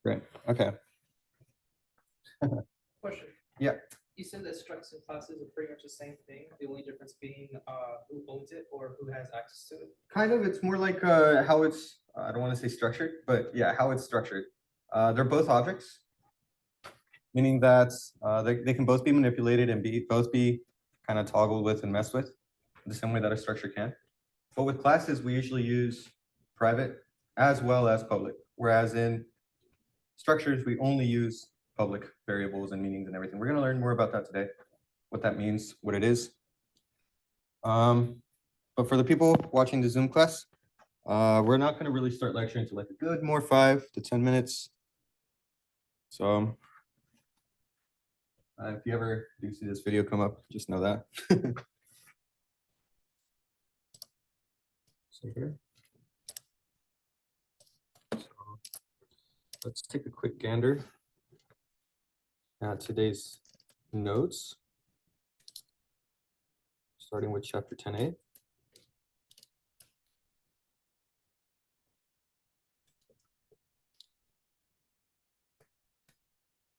Great. Okay. Question. Yeah. You said that structs and classes are pretty much the same thing. The only difference being who owns it or who has access to it. Kind of. It's more like how it's. I don't want to say structured, but yeah, how it's structured. They're both objects, meaning that they can both be manipulated and both be kind of toggled with and messed with, the same way that a structure can. But with classes, we usually use private as well as public, whereas in structures, we only use public variables and meanings and everything. We're going to learn more about that today, what that means, what it is. But for the people watching the Zoom class, we're not going to really start lecturing until like a good more 5 to 10 minutes. So if you ever do see this video come up, just know that. So here. So let's take a quick gander at today's notes, starting with chapter 10a.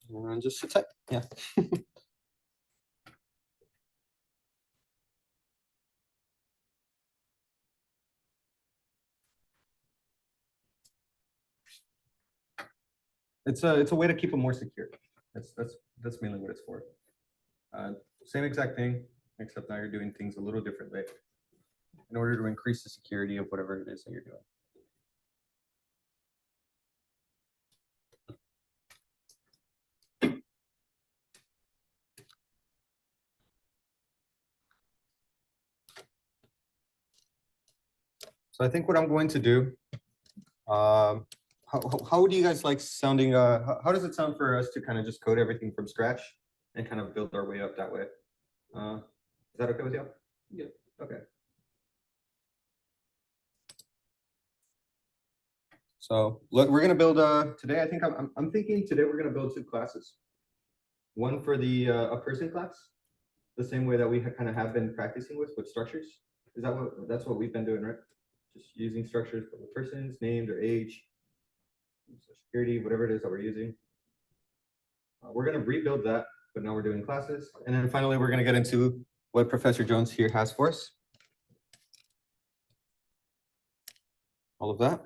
And just sit tight, yeah. It's a way to keep them more secure. That's mainly what it's for. Same exact thing, except now you're doing things a little differently in order to increase the security of whatever it is that you're doing. So I think what I'm going to do, how do you guys like sounding? How does it sound for us to kind of just code everything from scratch and kind of build our way up that way? Is that okay with you? Yeah. Okay. So look, we're gonna build today. I think I'm thinking today we're gonna build 2 classes. One for the a person class, the same way that we kind of have been practicing with structures. Is that that's what we've been doing, right? Just using structures for the person's name, their age, social security, whatever it is that we're using. We're going to rebuild that, but now we're doing classes. And then finally, we're going to get into what Professor Jones here has for us. All of that.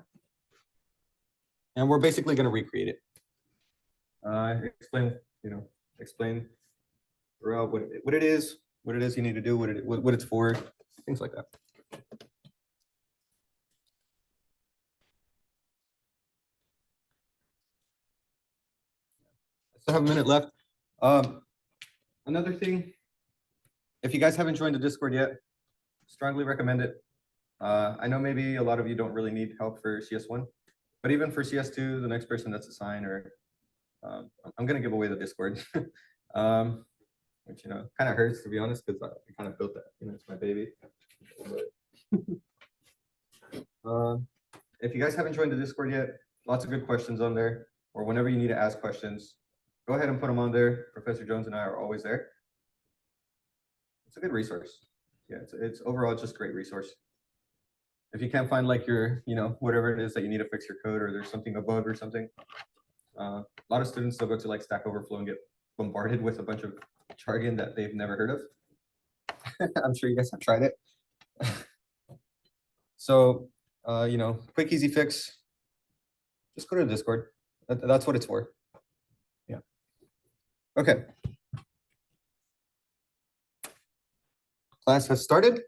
And we're basically going to recreate it. Explain throughout what it is you need to do, what it's for, things like that. I still have a minute left. Another thing, if you guys haven't joined the Discord yet, strongly recommend it. I know maybe a lot of you don't really need help for CS1, but even for CS2, the next person that's assigned, or I'm going to give away the Discord, which kind of hurts, to be honest, because I kind of built that. It's my baby. If you guys haven't joined the Discord yet, lots of good questions on there, or whenever you need to ask questions, go ahead and put them on there. Professor Jones and I are always there. It's a good resource. Yeah, it's overall just a great resource. If you can't find like your, whatever it is that you need to fix your code, or there's something a bug or something, a lot of students still go to like Stack Overflow and get bombarded with a bunch of jargon that they've never heard of. I'm sure you guys have tried it. So, quick, easy fix. Just go to the Discord. That's what it's for. Yeah. Okay. Class has started.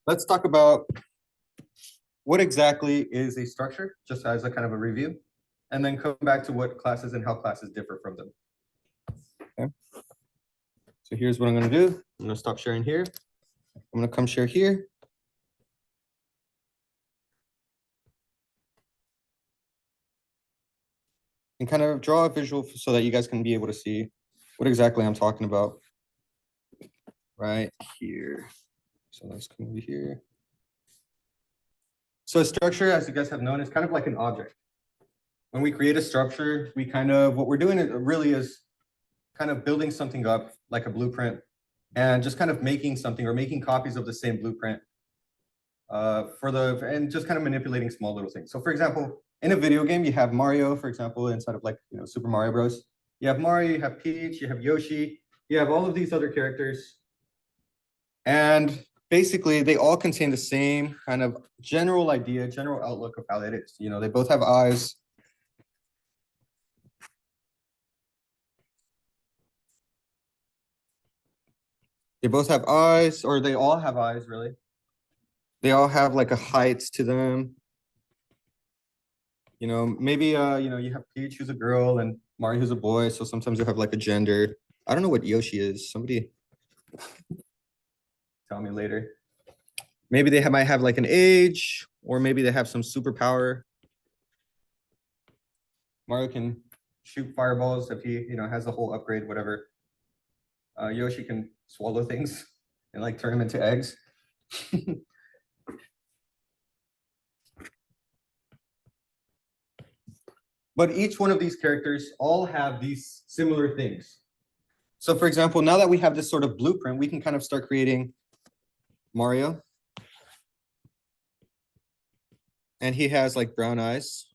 Let's talk about what exactly is a structure, just as a kind of a review, and then come back to what classes and how classes differ from them. Okay. So here's what I'm going to do. I'm going to stop sharing here. I'm going to come share here. And kind of draw a visual so that you guys can be able to see what exactly I'm talking about right here. So let's come over here. So a structure, as you guys have known, is kind of like an object. When we create a structure, what we're doing really is kind of building something up like a blueprint, and just kind of making something or making copies of the same blueprint and just kind of manipulating small little things. So for example, in a video game, you have Mario, for example, inside of like, Super Mario Bros. You have Mario, you have Peach, you have Yoshi, you have all of these other characters. And basically, they all contain the same kind of general idea, general outlook of how it is. They both have eyes. They both have eyes, or they all have eyes, really. They all have like a height to them. Maybe you have Peach who's a girl and Mario who's a boy, so sometimes you have like a gender. I don't know what Yoshi is. Somebody tell me later. Maybe they might have like an age, or maybe they have some superpower. Mario can shoot fireballs if he, has the whole upgrade, whatever. Yoshi can swallow things and like turn them into eggs. But each one of these characters all have these similar things. So for example, now that we have this sort of blueprint, we can kind of start creating Mario. And he has like brown eyes.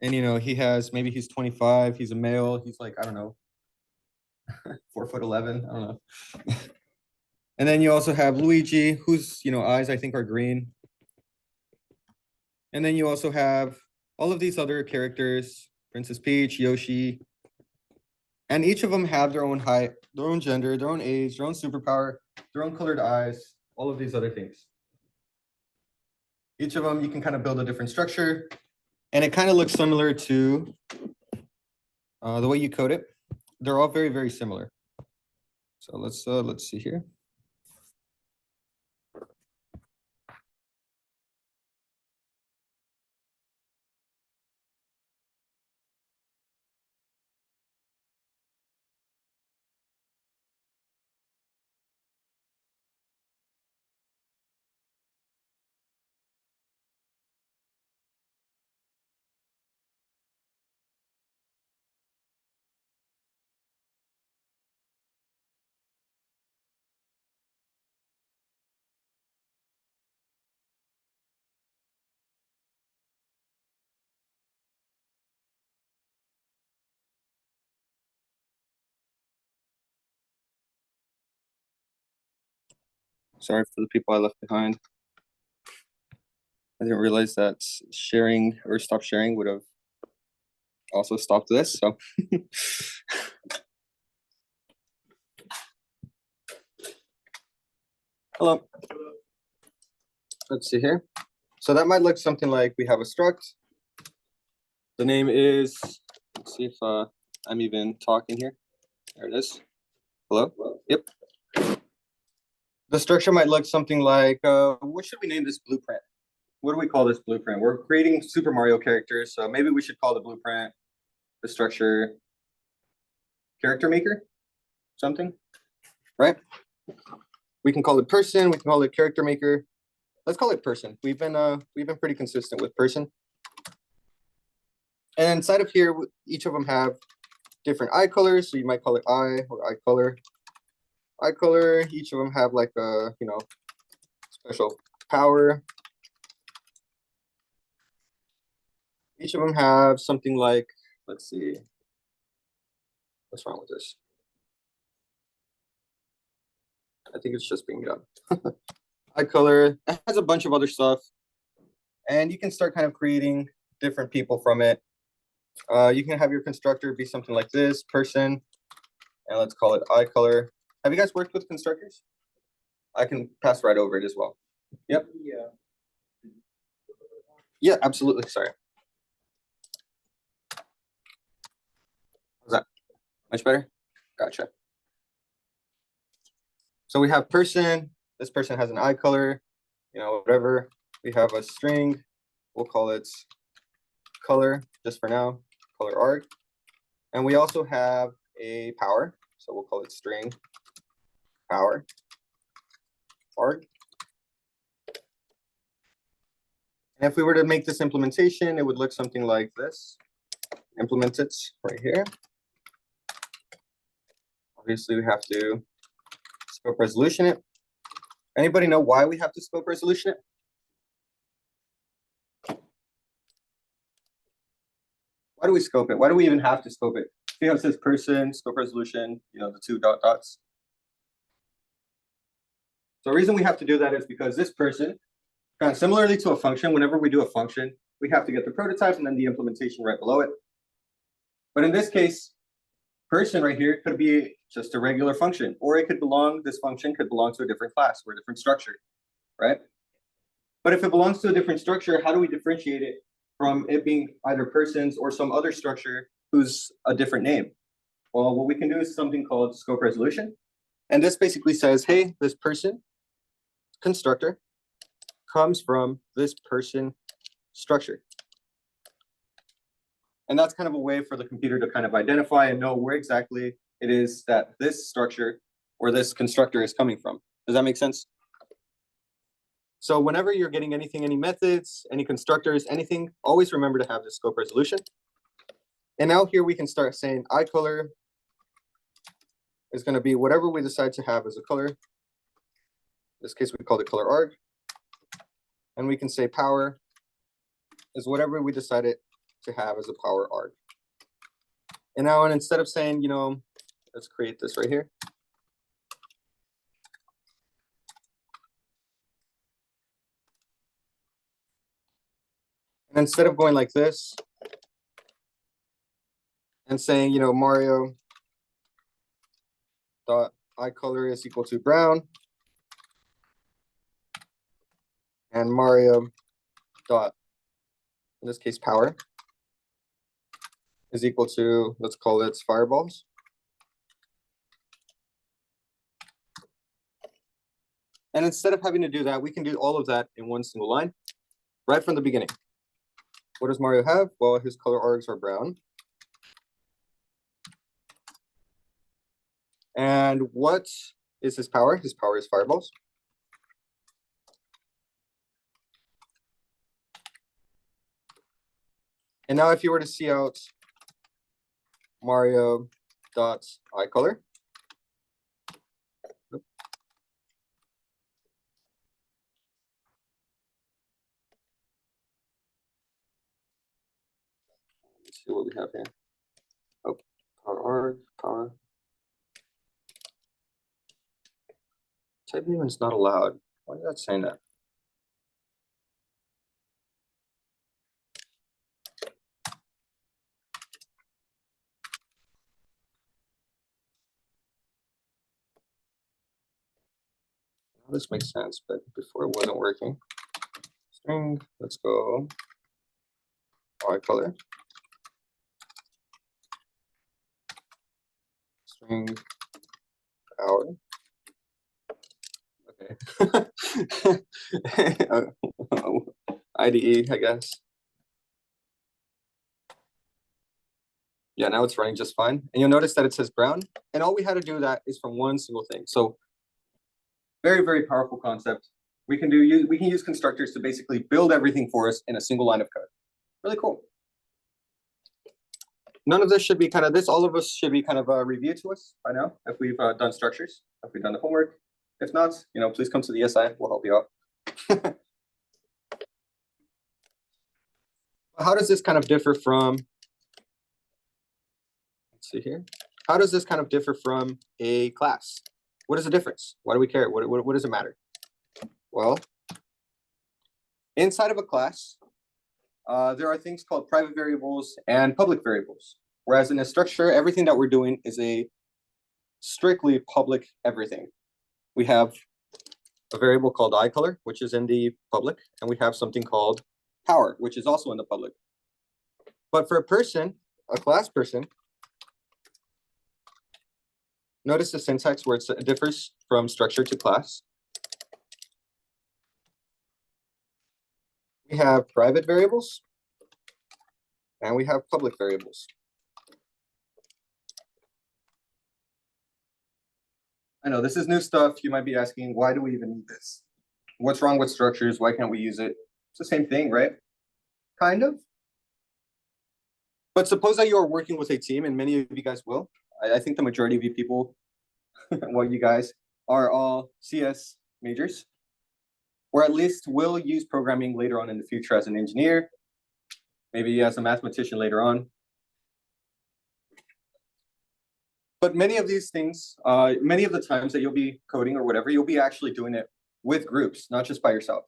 And maybe he's 25, he's a male, he's like, I don't know, 4'11", I don't know. And then you also have Luigi, whose eyes I think are green. And then you also have all of these other characters, Princess Peach, Yoshi, and each of them have their own height, their own gender, their own age, their own superpower, their own colored eyes, all of these other things. Each of them, you can kind of build a different structure, and it kind of looks similar to the way you code it. They're all very, very similar. So let's see here. Sorry for the people I left behind. I didn't realize that sharing or stop sharing would have also stopped this. So hello. Let's see here. So that might look something like we have a struct. The name is, let's see if I'm even talking here. There it is. Hello? Yep. The structure might look something like, what should we name this blueprint? What do we call this blueprint? We're creating Super Mario characters, so maybe we should call the blueprint, the structure, character maker, something, right? We can call it person, we can call it character maker. Let's call it person. We've been pretty consistent with person. And inside of here, each of them have different eye colors. So you might call it eye or eye color. Eye color, each of them have like a, special power. Each of them have something like, let's see. What's wrong with this? I think it's just being done. Eye color, it has a bunch of other stuff. And you can start kind of creating different people from it. You can have your constructor be something like this, person, and let's call it eye color. Have you guys worked with constructors? I can pass right over it as well. Yep. Yeah. Yeah, absolutely. Sorry. Was that much better? Gotcha. So we have person. This person has an eye color, whatever. We have a string. We'll call it color just for now, color arg. And we also have a power. So we'll call it string power arg. And if we were to make this implementation, it would look something like this. Implement it right here. Obviously, we have to scope resolution it. Anybody know why we have to scope resolution it? Why do we scope it? Why do we even have to scope it? We have this person, scope resolution, the two dots. So the reason we have to do that is because this person, kind of similarly to a function, whenever we do a function, we have to get the prototype and then the implementation right below it. But in this case, person right here could be just a regular function, or it could belong, this function could belong to a different class or a different structure, right? But if it belongs to a different structure, how do we differentiate it from it being either persons or some other structure who's a different name? Well, what we can do is something called scope resolution. And this basically says, hey, this person constructor comes from this person structure. And that's kind of a way for the computer to kind of identify and know where exactly it is that this structure or this constructor is coming from. Does that make sense? So whenever you're getting anything, any methods, any constructors, anything, always remember to have the scope resolution. And now here we can start saying eye color is going to be whatever we decide to have as a color. In this case, we call it color arg. And we can say power is whatever we decided to have as a power arg. And now, and instead of saying, let's create this right here. And instead of going like this and saying, Mario dot eye color is equal to brown, and Mario dot, in this case, power is equal to, let's call it fireballs. And instead of having to do that, we can do all of that in one single line right from the beginning. What does Mario have? Well, his color args are brown. And what is his power? His power is fireballs. And now if you were to see out Mario dot eye color, let's see what we have here. Oh, power arg, power. Type name is not allowed. Why is that saying that? This makes sense, but before it wasn't working. String, let's go eye color. String power. Okay. IDE, I guess. Yeah, now it's running just fine. And you'll notice that it says brown. And all we had to do that is from one single thing. So very, very powerful concept. We can use constructors to basically build everything for us in a single line of code. Really cool. None of this should be kind of all of us should be kind of a review to us by now if we've done structures, if we've done the homework. If not, please come to the SI. We'll help you out. How does this kind of differ from, let's see here. How does this kind of differ from a class? What is the difference? Why do we care? What does it matter? Well, inside of a class, there are things called private variables and public variables. Whereas in a structure, everything that we're doing is a strictly public everything. We have a variable called eye color, which is in the public, and we have something called power, which is also in the public. But for a person, a class person, notice the syntax where it differs from structure to class. We have private variables and we have public variables. I know this is new stuff. You might be asking, why do we even need this? What's wrong with structures? Why can't we use it? It's the same thing, right? Kind of. But suppose that you are working with a team, and many of you guys will. I think the majority of you people, well, you guys are all CS majors, or at least will use programming later on in the future as an engineer, maybe as a mathematician later on. But many of these things, many of the times that you'll be coding or whatever, you'll be actually doing it with groups, not just by yourself.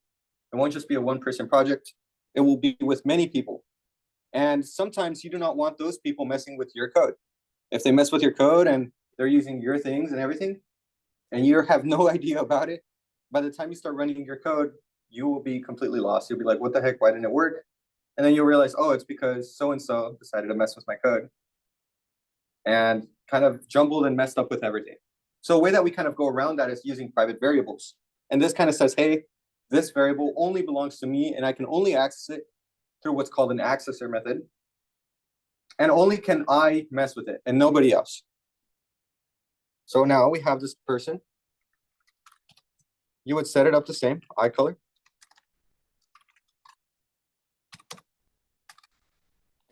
It won't just be a one-person project. It will be with many people. And sometimes you do not want those people messing with your code. If they mess with your code and they're using your things and everything, and you have no idea about it, by the time you start running your code, you will be completely lost. You'll be like, what the heck, why didn't it work? And then you'll realize, oh, it's because so-and-so decided to mess with my code and kind of jumbled and messed up with everything. So a way that we kind of go around that is using private variables. And this kind of says, hey, this variable only belongs to me and I can only access it through what's called an accessor method. And only can I mess with it and nobody else. So now we have this person. You would set it up the same, eye color.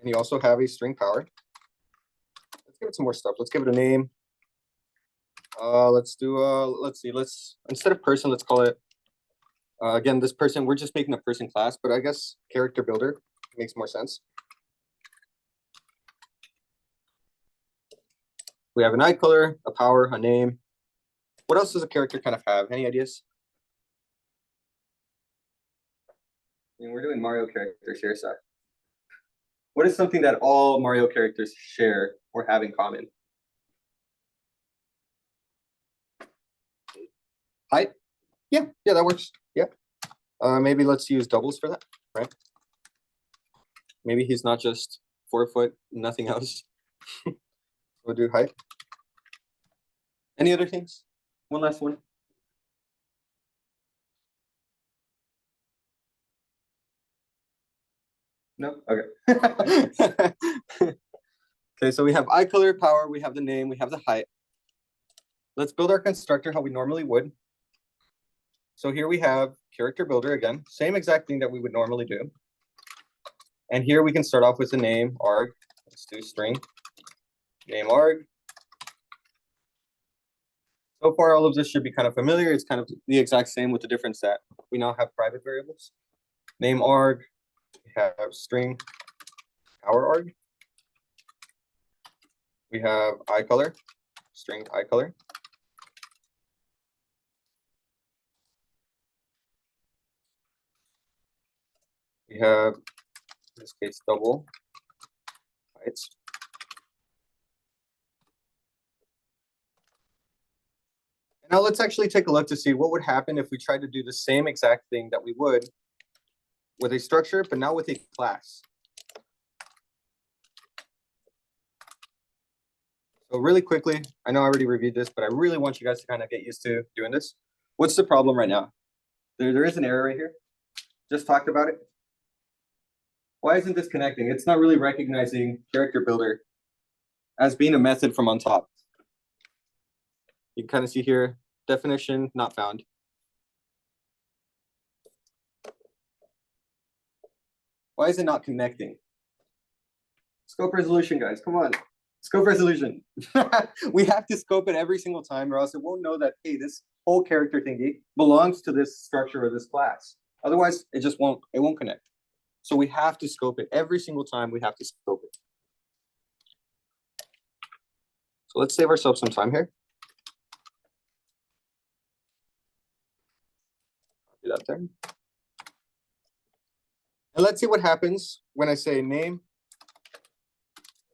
And you also have a string power. Let's give it some more stuff. Let's give it a name. Let's see, instead of person, let's call it, again, this person, we're just making a person class, but I guess character builder makes more sense. We have an eye color, a power, a name. What else does a character kind of have? Any ideas? I mean, we're doing Mario characters here, so. What is something that all Mario characters share or have in common? Height? Yeah, that works. Yeah. Maybe let's use doubles for that, right? Maybe he's not just 4 foot, nothing else. We'll do height. Any other things? One last one. No? Okay. Okay, so we have eye color, power, we have the name, we have the height. Let's build our constructor how we normally would. So here we have character builder again, same exact thing that we would normally do. And here we can start off with the name arg. Let's do string name arg. So far, all of this should be kind of familiar. It's kind of the exact same with the difference that we now have private variables. Name arg, we have string power arg. We have eye color, string eye color. We have, in this case, double heights. And now let's actually take a look to see what would happen if we tried to do the same exact thing that we would with a structure, but now with a class. So really quickly, I know I already reviewed this, but I really want you guys to kind of get used to doing this. What's the problem right now? There is an error right here. Just talked about it. Why isn't this connecting? It's not really recognizing character builder as being a method from on top. You can kind of see here, definition not found. Why is it not connecting? Scope resolution, guys, come on. Scope resolution. We have to scope it every single time or else it won't know that, hey, this whole character thingy belongs to this structure or this class. Otherwise, it won't connect. So we have to scope it every single time. We have to scope it. So let's save ourselves some time here. Do that there. And let's see what happens when I say name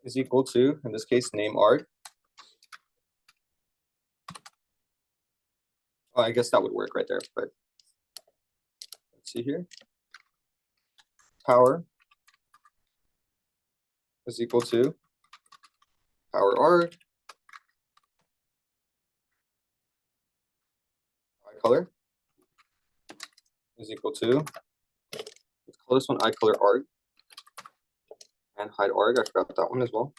is equal to, in this case, name arg. Oh, I guess that would work right there, but let's see here. Power is equal to power arg. Eye color is equal to, let's call this one eye color arg. And hide arg, I forgot that one as well.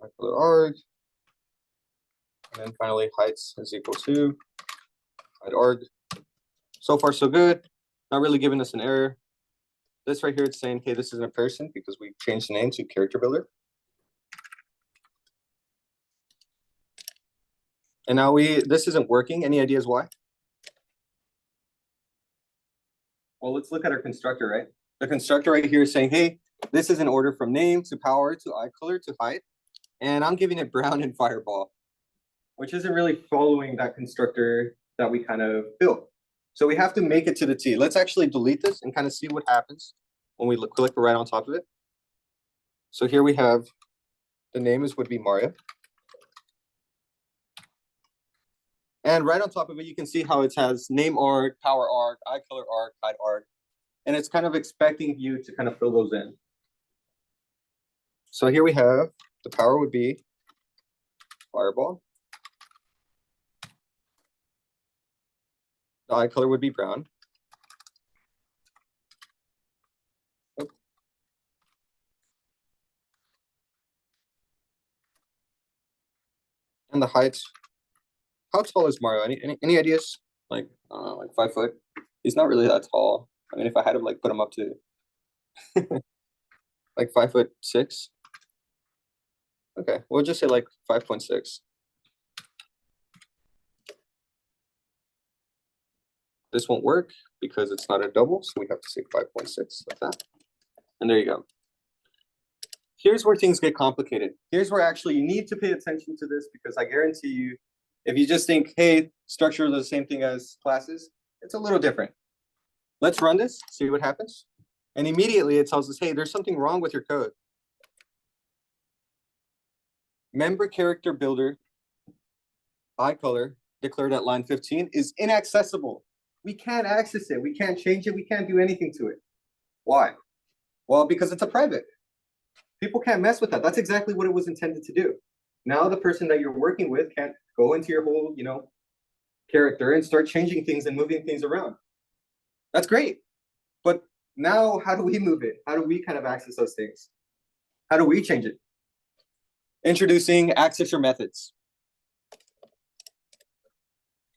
Eye color arg. And then finally heights is equal to hide arg. So far so good. Not really giving us an error. This right here, it's saying, hey, this isn't a person because we changed the name to character builder. And now this isn't working. Any ideas why? Well, let's look at our constructor, right? The constructor right here is saying, hey, This is in order from name to power to eye color to height. And I'm giving it brown and fireball, which isn't really following that constructor that we kind of built. So we have to make it to the T. Let's actually delete this and kind of see what happens when we click right on top of it. So here we have the name would be Mario. And right on top of it, you can see how it has name arc, power arc, eye color arc, height arc. And it's kind of expecting you to kind of fill those in. So here we have the power would be fireball. The eye color would be brown. And the height. How tall is Mario? Any ideas? Like 5 foot. He's not really that tall. I mean, if I had to like put him up to like 5'6". Okay, we'll just say like 5.6. This won't work because it's not a double, so we have to say 5.6 like that. And there you go. Here's where things get complicated. Here's where actually you need to pay attention to this, because I guarantee you, if you just think, hey, structure is the same thing as classes, it's a little different. Let's run this, see what happens. And immediately it tells us, hey, there's something wrong with your code. Member character builder, eye color, declared at line 15 is inaccessible. We can't access it. We can't change it. We can't do anything to it. Why? Well, because it's a private. People can't mess with that. That's exactly what it was intended to do. Now the person that you're working with can't go into your whole, character and start changing things and moving things around. That's great. But now how do we move it? How do we kind of access those things? How do we change it? Introducing accessor methods.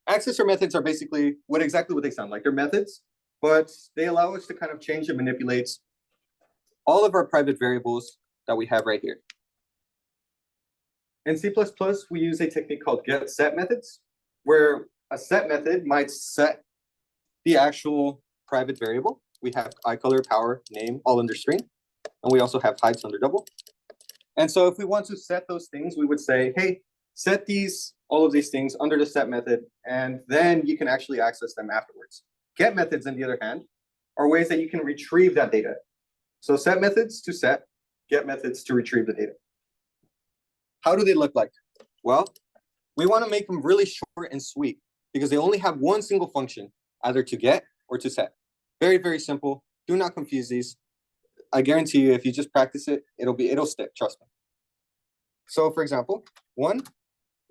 Accessor methods are basically exactly what they sound like. They're methods, but they allow us to kind of change and manipulate all of our private variables that we have right here. In C++, we use a technique called get-set methods, where a set method might set the actual private variable. We have eye color, power, name, all under string, and we also have heights under double. And so if we want to set those things, we would say, hey, set all of these things under the set method, and then you can actually access them afterwards. Get methods, on the other hand, are ways that you can retrieve that data. So set methods to set, get methods to retrieve the data. How do they look like? Well, we want to make them really short and sweet because they only have one single function, either to get or to set. Very, very simple. Do not confuse these. I guarantee you, if you just practice it, it'll stick, trust me. So for example, one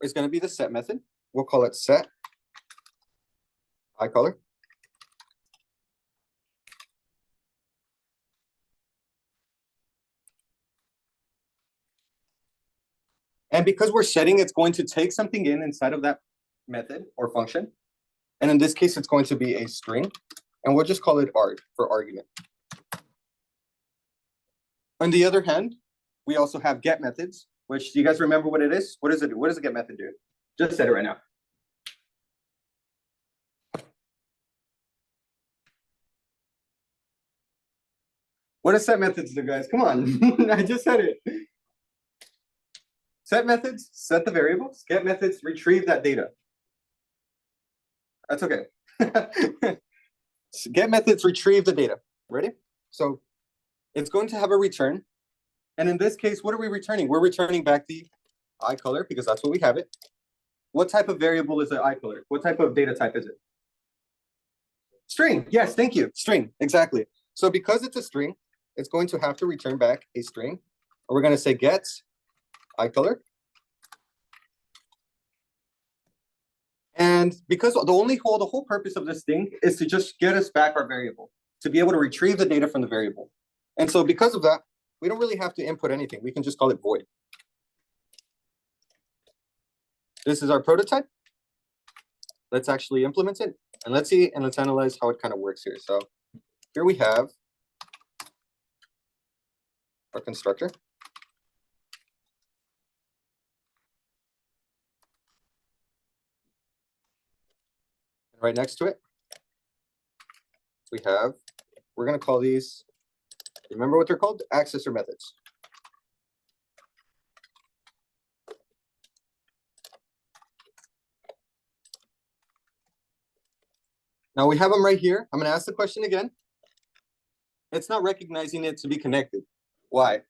is going to be the set method. We'll call it set eye color. And because we're setting, it's going to take something inside of that method or function. And in this case, it's going to be a string. And we'll just call it arg for argument. On the other hand, we also have get methods, which, do you guys remember what it is? What does it do? What does a get method do? Just said it right now. What does set methods do, guys? Come on, I just said it. Set methods set the variables. Get methods retrieve that data. That's okay. Get methods retrieve the data. Ready? So it's going to have a return. And in this case, what are we returning? We're returning back the eye color because that's what we have it. What type of variable is the eye color? What type of data type is it? String. Yes, thank you. String. Exactly. So because it's a string, it's going to have to return back a string. And we're going to say get eye color. And because the whole purpose of this thing is to just get us back our variable, to be able to retrieve the data from the variable. And so because of that, we don't really have to input anything. We can just call it void. This is our prototype. Let's actually implement it. And let's see, and let's analyze how it kind of works here. So here we have our constructor. Right next to it, we're going to call these Remember what they're called? Accessor methods. Now we have them right here. I'm going to ask the question again. It's not recognizing it to be connected. Why?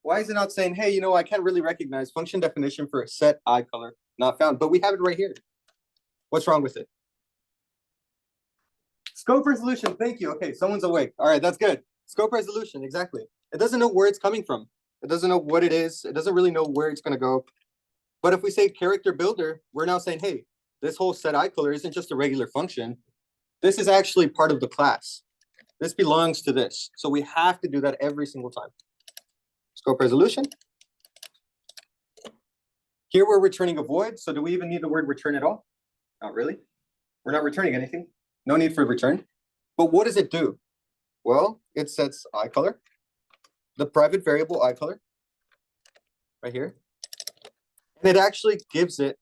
Why is it not saying, hey, I can't really recognize function definition for a set eye color not found, but we have it right here. What's wrong with it? Scope resolution. Thank you. Okay, someone's awake. All right, that's good. Scope resolution. Exactly. It doesn't know where it's coming from. It doesn't know what it is. It doesn't really know where it's going to go. But if we say character builder, we're now saying, hey, this whole set eye color isn't just a regular function. This is actually part of the class. This belongs to this. So we have to do that every single time. Scope resolution. Here we're returning a void. So do we even need the word return at all? Not really. We're not returning anything. No need for return. But what does it do? Well, it sets eye color, the private variable eye color, right here. And it actually gives it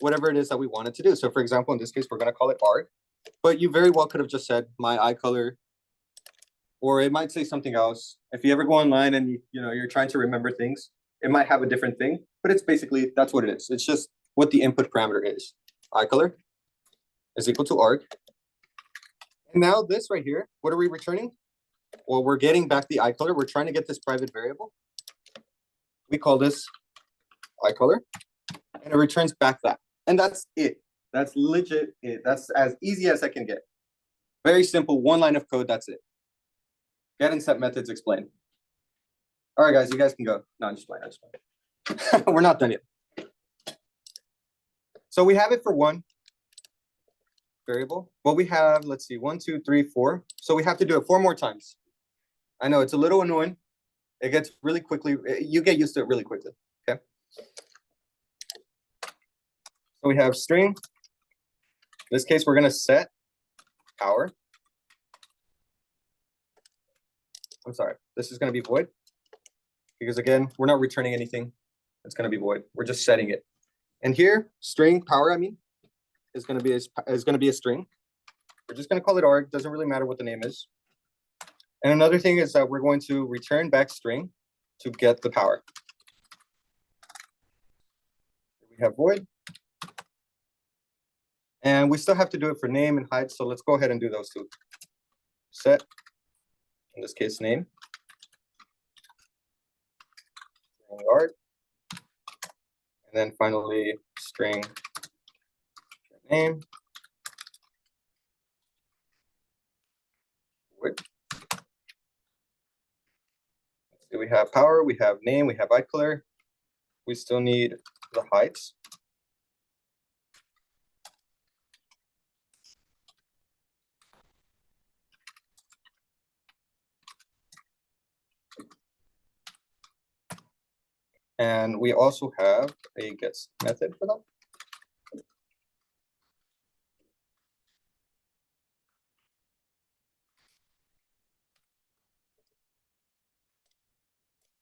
whatever it is that we want it to do. So for example, in this case, we're going to call it arg. But you very well could have just said my eye color, or it might say something else. If you ever go online and you're trying to remember things, it might have a different thing, but it's basically, that's what it is. It's just what the input parameter is. Eye color is equal to arg. And now this right here, what are we returning? Well, we're getting back the eye color. We're trying to get this private variable. We call this eye color, and it returns back that. And that's it. That's legit it. That's as easy as I can get. Very simple, one line of code, that's it. Get and set methods explained. All right, guys, you guys can go. No, I'm just playing. We're not done yet. So we have it for one variable. Well, we have, let's see, 1, 2, 3, 4. So we have to do it 4 more times. I know it's a little annoying. It gets really quickly. You get used to it really quickly. Okay. So we have string. In this case, we're going to set power. I'm sorry. This is going to be void. Because again, we're not returning anything. It's going to be void. We're just setting it. And here, string power, is going to be a string. We're just going to call it arg. Doesn't really matter what the name is. And another thing is that we're going to return back string to get the power. We have void. And we still have to do it for name and height. So let's go ahead and do those two. Set, in this case, name. Arg. And then finally, string name. Void. So we have power, we have name, we have eye color. We still need the heights. And we also have a gets method for that.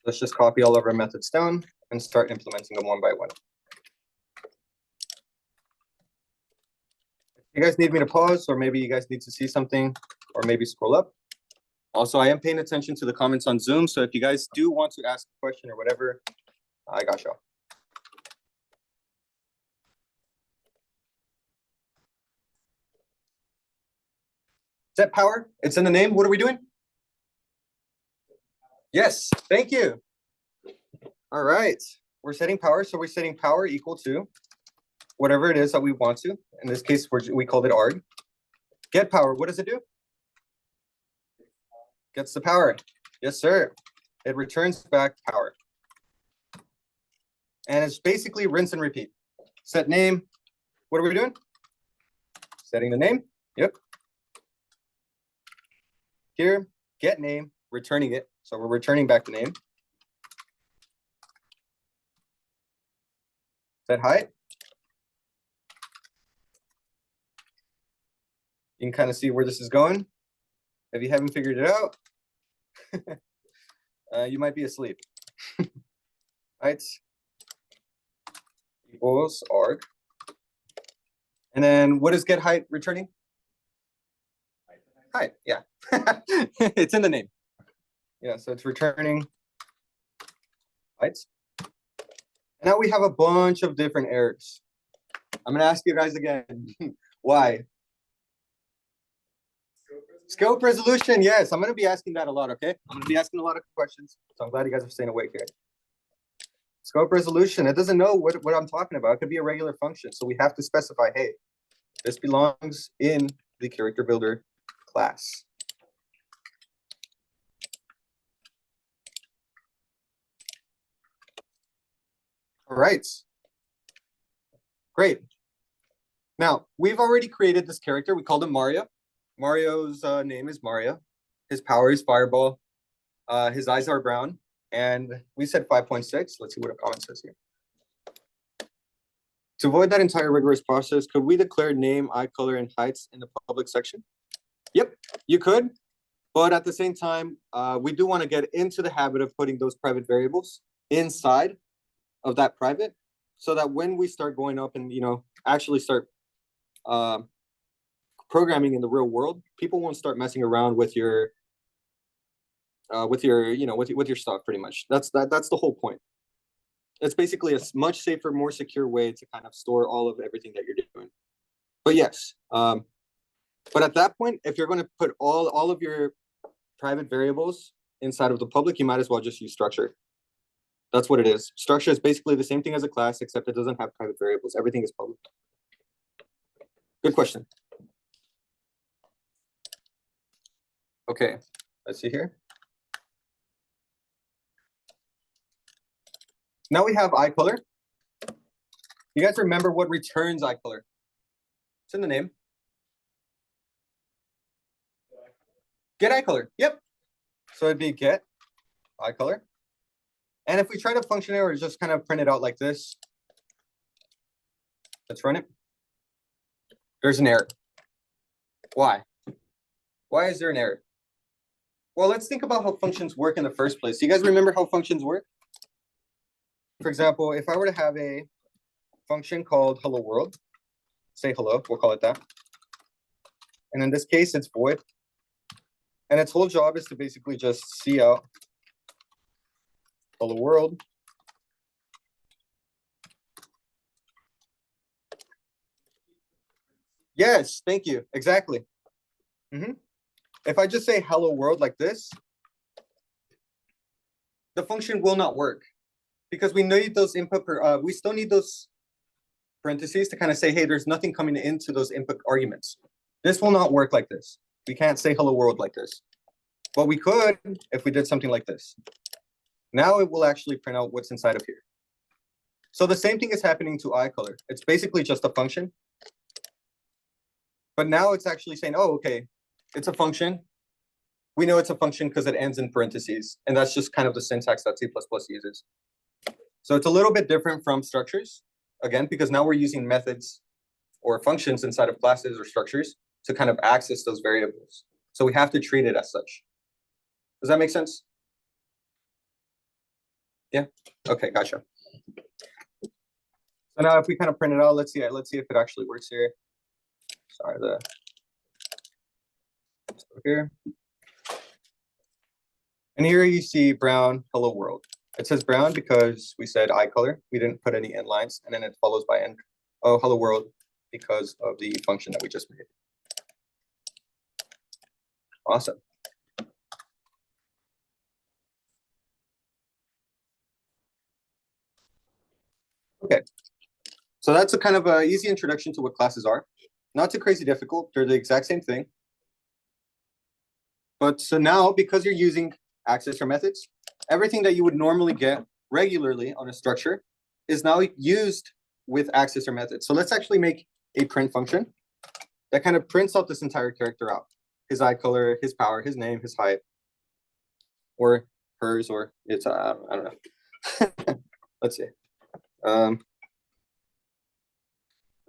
Let's just copy all of our methods down and start implementing them one by one. If you guys need me to pause, or maybe you guys need to see something, or maybe scroll up. Also, I am paying attention to the comments on Zoom, so if you guys do want to ask a question or whatever, I got y'all. Set power, it's in the name. What are we doing? Yes, thank you. All right, we're setting power. So we're setting power equal to whatever it is that we want to. In this case, we called it arg. Get power, what does it do? Gets the power. Yes, sir. It returns back power. And it's basically rinse and repeat. Set name. What are we doing? Setting the name. Yep. Here, get name, returning it. So we're returning back the name. Set height. You can kind of see where this is going. If you haven't figured it out, you might be asleep. Height equals arg. And then what is get height returning? height. Yeah, it's in the name. Yeah, so it's returning heights. Now we have a bunch of different errors. I'm gonna ask you guys again, why? Scope resolution, yes, I'm gonna be asking that a lot, okay? I'm gonna be asking a lot of questions, so I'm glad you guys are staying awake here. Scope resolution, it doesn't know what I'm talking about. It could be a regular function, so we have to specify, hey, this belongs in the character builder class. All right, great. Now, we've already created this character. We called him Mario. Mario's name is Mario. His power is Fireball. His eyes are brown. And we said 5.6. Let's see what a comment says here. To avoid that entire rigorous process, could we declare name, eye color, and heights in the public section? Yep, you could. But at the same time, we do want to get into the habit of putting those private variables inside of that private, so that when we start going up and actually start programming in the real world, people won't start messing around with your stuff. Pretty much, that's the whole point. It's basically a much safer, more secure way to kind of store all of everything that you're doing. But yes, but at that point, if you're going to put all of your private variables inside of the public, you might as well just use structure. That's what it is. Structure is basically the same thing as a class, except it doesn't have private variables. Everything is public. Good question. Okay, let's see here. Now we have eye color. You guys remember what returns eye color? It's in the name. Get eye color. Yep. So it'd be get eye color. And if we try to function it or just kind of print it out like this, let's run it. There's an error. Why? Why is there an error? Well, let's think about how functions work in the first place. You guys remember how functions work? For example, if I were to have a function called hello world, say hello, we'll call it that. And in this case, it's void. And its whole job is to basically just see out hello world. Yes, thank you. Exactly. If I just say hello world like this, the function will not work because we need those input, we still need those parentheses to kind of say, hey, there's nothing coming into those input arguments. This will not work like this. We can't say hello world like this. But we could if we did something like this. Now it will actually print out what's inside of here. So the same thing is happening to eye color. It's basically just a function. But now it's actually saying, oh, okay, it's a function. We know it's a function because it ends in parentheses. And that's just kind of the syntax that C++ uses. So it's a little bit different from structures, again, because now we're using methods or functions inside of classes or structures to kind of access those variables. So we have to treat it as such. Does that make sense? Yeah? Okay, gotcha. So now if we kind of print it out, let's see if it actually works here. Sorry, let's go here. And here you see brown, hello world. It says brown because we said eye color. We didn't put any end lines, and then it follows by end. Oh, hello world, because of the function that we just made. Awesome. Okay, so that's a kind of a easy introduction to what classes are. Not too crazy difficult. They're the exact same thing. But so now, because you're using accessor methods, everything that you would normally get regularly on a structure is now used with accessor methods. So let's actually make a print function that kind of prints out this entire character out. His eye color, his power, his name, his height, or hers, or it's, I don't know. Let's see.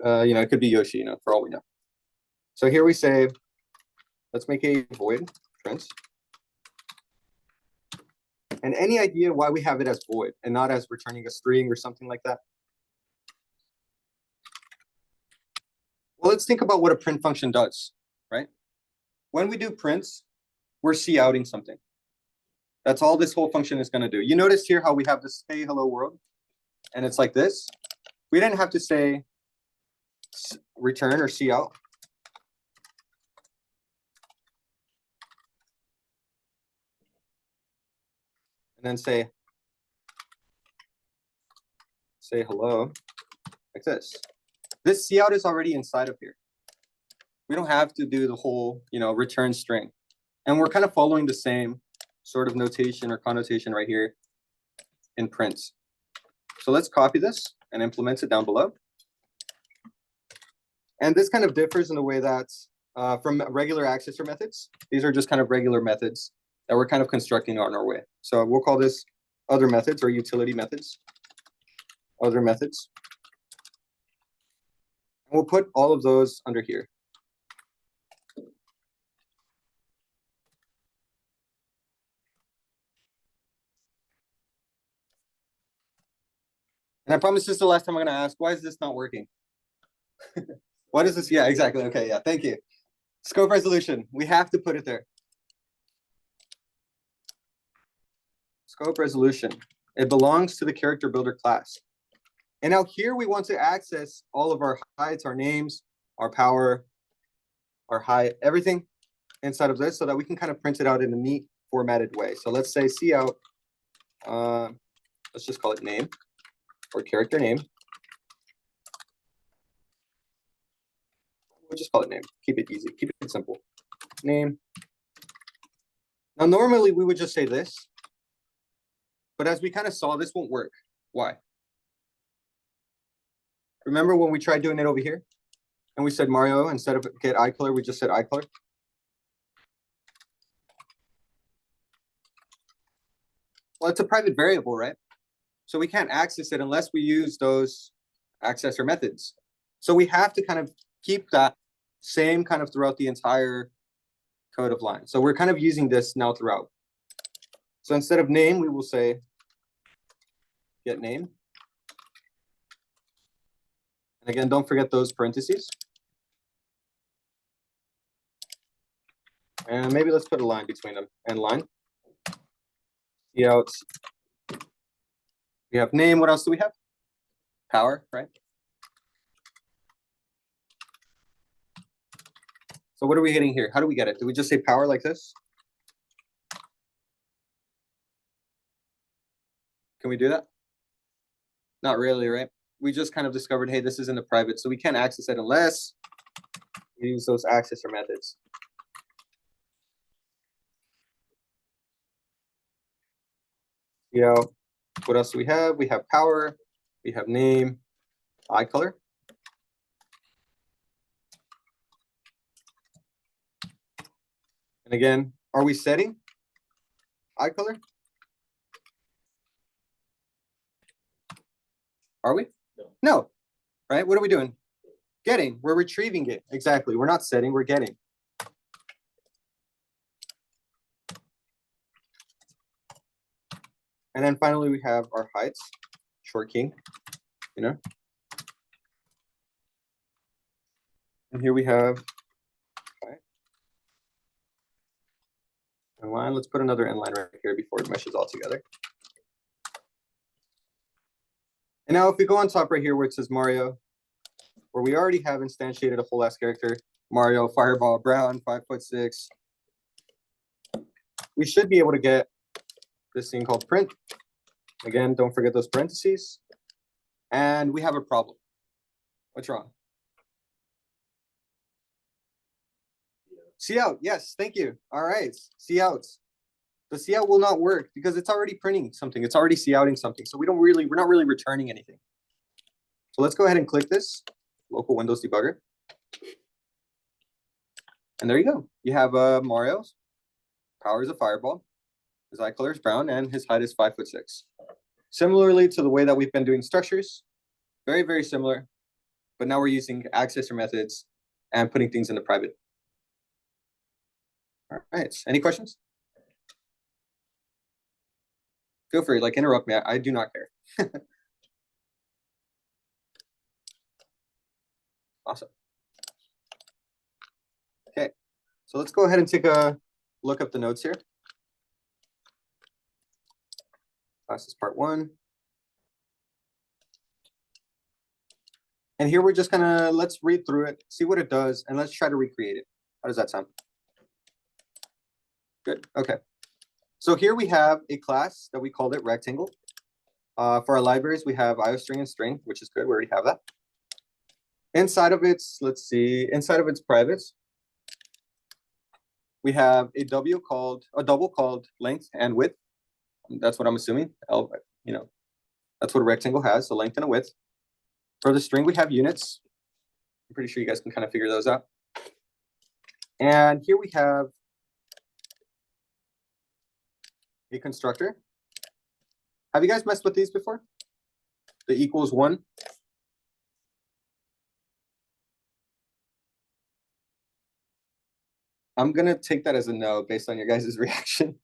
It could be Yoshi, for all we know. So here we say, let's make a void print. And any idea why we have it as void and not as returning a string or something like that? Well, let's think about what a print function does, right? when we do prints, we're outing something. That's all this whole function is going to do. You notice here how we have this hey hello world, and it's like this. We didn't have to say return or out. And then say hello like this. This cout is already inside of here. We don't have to do the whole, return string. And we're kind of following the same sort of notation or connotation right here in prints. So let's copy this and implement it down below. And this kind of differs in the way that from regular accessor methods, these are just kind of regular methods that we're kind of constructing on our way. So we'll call this other methods or utility methods, other methods. And we'll put all of those under here. And I promise this is the last time I'm going to ask, why is this not working? What is this? Yeah, exactly. Okay, yeah, thank you. Scope resolution, we have to put it there. Scope resolution, it belongs to the character builder class. And now here we want to access all of our heights, our names, our power, our height, everything inside of this so that we can kind of print it out in a neat formatted way. So let's say cout, let's just call it name or character name. We'll just call it name. Keep it easy. Keep it simple. Name. Now, normally we would just say this, but as we kind of saw, this won't work. Why? Remember when we tried doing it over here and we said Mario, instead of get eye color, we just said eye color. Well, it's a private variable, right? So we can't access it unless we use those accessor methods. So we have to kind of keep that same kind of throughout the entire code of line. So we're kind of using this now throughout. So instead of name, we will say get name. And again, don't forget those parentheses. And maybe let's put a line between them and line. Cout. We have name. What else do we have? Power, right? So what are we getting here? How do we get it? Do we just say power like this? Can we do that? Not really, right? We just kind of discovered, hey, this isn't a private, so we can't access it unless we use those accessor methods. What else do we have? We have power, we have name, eye color. And again, are we setting eye color? Are we? No, right? What are we doing? Getting, we're retrieving it. Exactly, we're not setting, we're getting. And then finally, we have our heights, short king, And here we have a line. Let's put another end line right here before it meshes all together. And now if we go on top right here where it says Mario, where we already have instantiated a whole ass character, Mario, Fireball, Brown, 5'6". We should be able to get this thing called print. Again, don't forget those parentheses. And we have a problem. What's wrong? Cout, yes, thank you. All right, cout. The cout will not work because it's already printing something. It's already couting something. So we're not really returning anything. So let's go ahead and click this local Windows debugger. And there you go. You have Mario's power is a fireball. His eye color is brown and his height is 5'6". Similarly to the way that we've been doing structures, very, very similar. But now we're using accessor methods and putting things in the private. All right, any questions? Feel free, interrupt me. I do not care. Awesome. Okay, So let's go ahead and take a look up the notes here. Classes part 1. And here we're just gonna, let's read through it, see what it does, and let's try to recreate it. How does that sound? Good, okay. So here we have a class that we called it rectangle. For our libraries, we have iostring and string, which is good, we already have that. Inside of its, let's see, inside of its privates, we have a double called length and width. That's what I'm assuming. That's what a rectangle has, a length and a width. For the string, we have units. I'm pretty sure you guys can kind of figure those out. And here we have a constructor. Have you guys messed with these before? The equals 1. I'm gonna take that as a no based on your guys' reaction.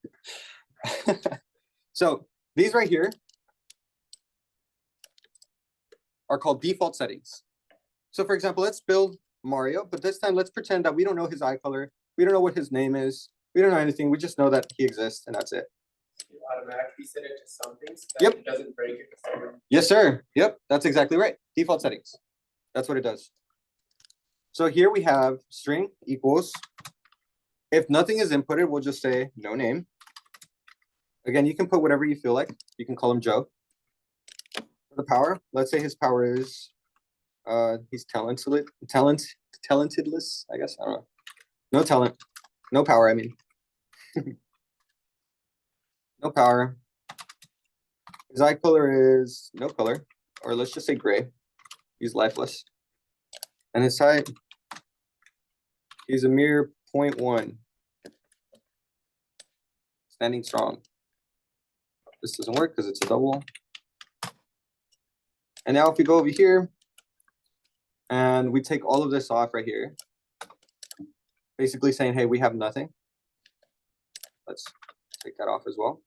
So these right here are called default settings. So for example, let's build Mario, but this time let's pretend that we don't know his eye color. We don't know what his name is. We don't know anything. We just know that he exists and that's it. You automatically set it to something so that Yep. it doesn't break it. Yes, sir. Yep, that's exactly right. Default settings. That's what it does. So here we have string equals. If nothing is inputted, we'll just say no name. Again, you can put whatever you feel like. You can call him Joe. For the power, let's say his power is he's talentedless, I guess. I don't know. No talent, no power, I mean. No power. His eye color is no color, or let's just say gray. He's lifeless. And his height, he's a mere 0.1. Standing strong. This doesn't work because it's a double. And now if we go over here and we take all of this off right here, basically saying, hey, we have nothing. Let's take that off as well.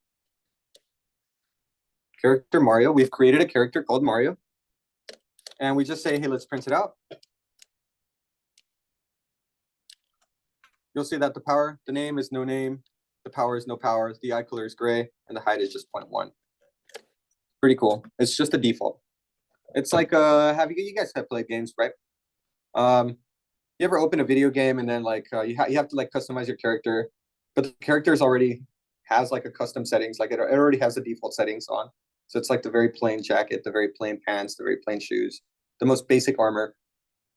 Character Mario, we've created a character called Mario. And we just say, hey, let's print it out. You'll see that the name is no name, the power is no power, the eye color is gray, and the height is just 0.1. Pretty cool. It's just a default. It's like you guys have played games, right? You ever open a video game and then like you have to like customize your character, but the character's already has like a custom settings, like it already has the default settings on. So it's like the very plain jacket, the very plain pants, the very plain shoes, the most basic armor.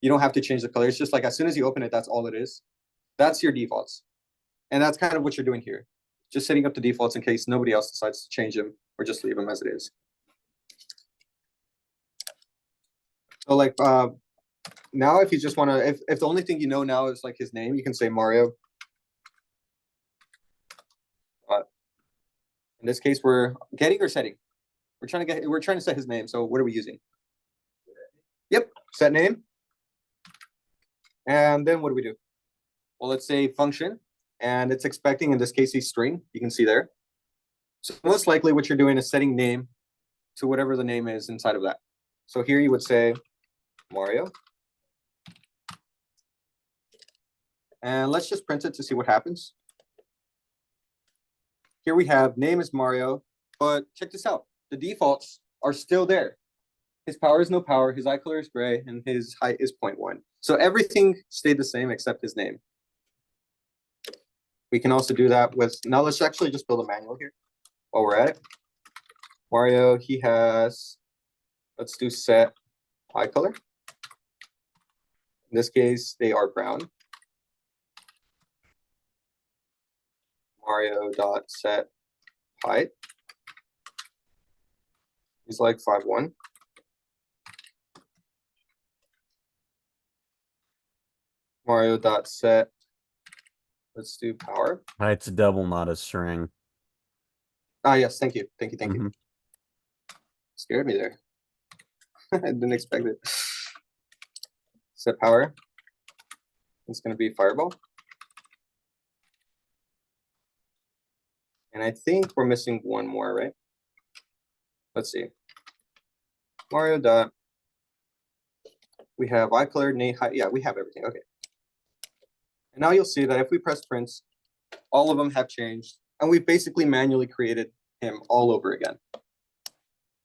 You don't have to change the color. It's just like as soon as you open it, that's all it is. That's your defaults. And that's kind of what you're doing here. Just setting up the defaults in case nobody else decides to change them or just leave them as it is. So like now if you just want to, if the only thing you know now is like his name, you can say Mario. In this case, we're getting or setting. We're trying to set his name. So what are we using? Yep, set name. And then what do we do? Well, let's say function, and it's expecting, in this case, a string. You can see there. So most likely what you're doing is setting name to whatever the name is inside of that. So here you would say Mario. And let's just print it to see what happens. Here we have name is Mario, but check this out. The defaults are still there. His power is no power, his eye color is gray, and his height is 0.1. So everything stayed the same except his name. We can also do that with, now let's actually just build a manual here while we're at it. Mario, he has, let's do set eye color. In this case, they are brown. Mario dot set height. He's like 5'1". Mario dot set. Let's do power. Height's a double, not a string. Ah, yes, thank you. Thank you. Scared me there. I didn't expect it. Set power. It's going to be fireball. And I think we're missing one more, right? Let's see. Mario dot. We have eye color, name, height. Yeah, we have everything. Okay. And now you'll see that if we press print, all of them have changed, and we've basically manually created him all over again.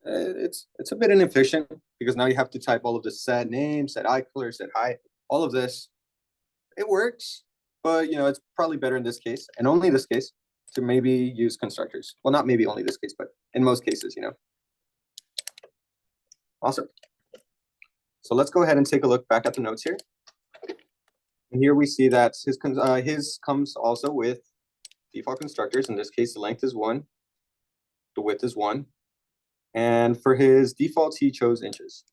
It's a bit inefficient because now you have to type all of this set name, set eye color, set height, all of this. It works, but it's probably better in this case, and only this case, to maybe use constructors. Well, not maybe only this case, but in most cases, Awesome. So let's go ahead and take a look back at the notes here. And here we see that his comes also with default constructors. In this case, the length is 1, the width is 1, and for his defaults, he chose inches.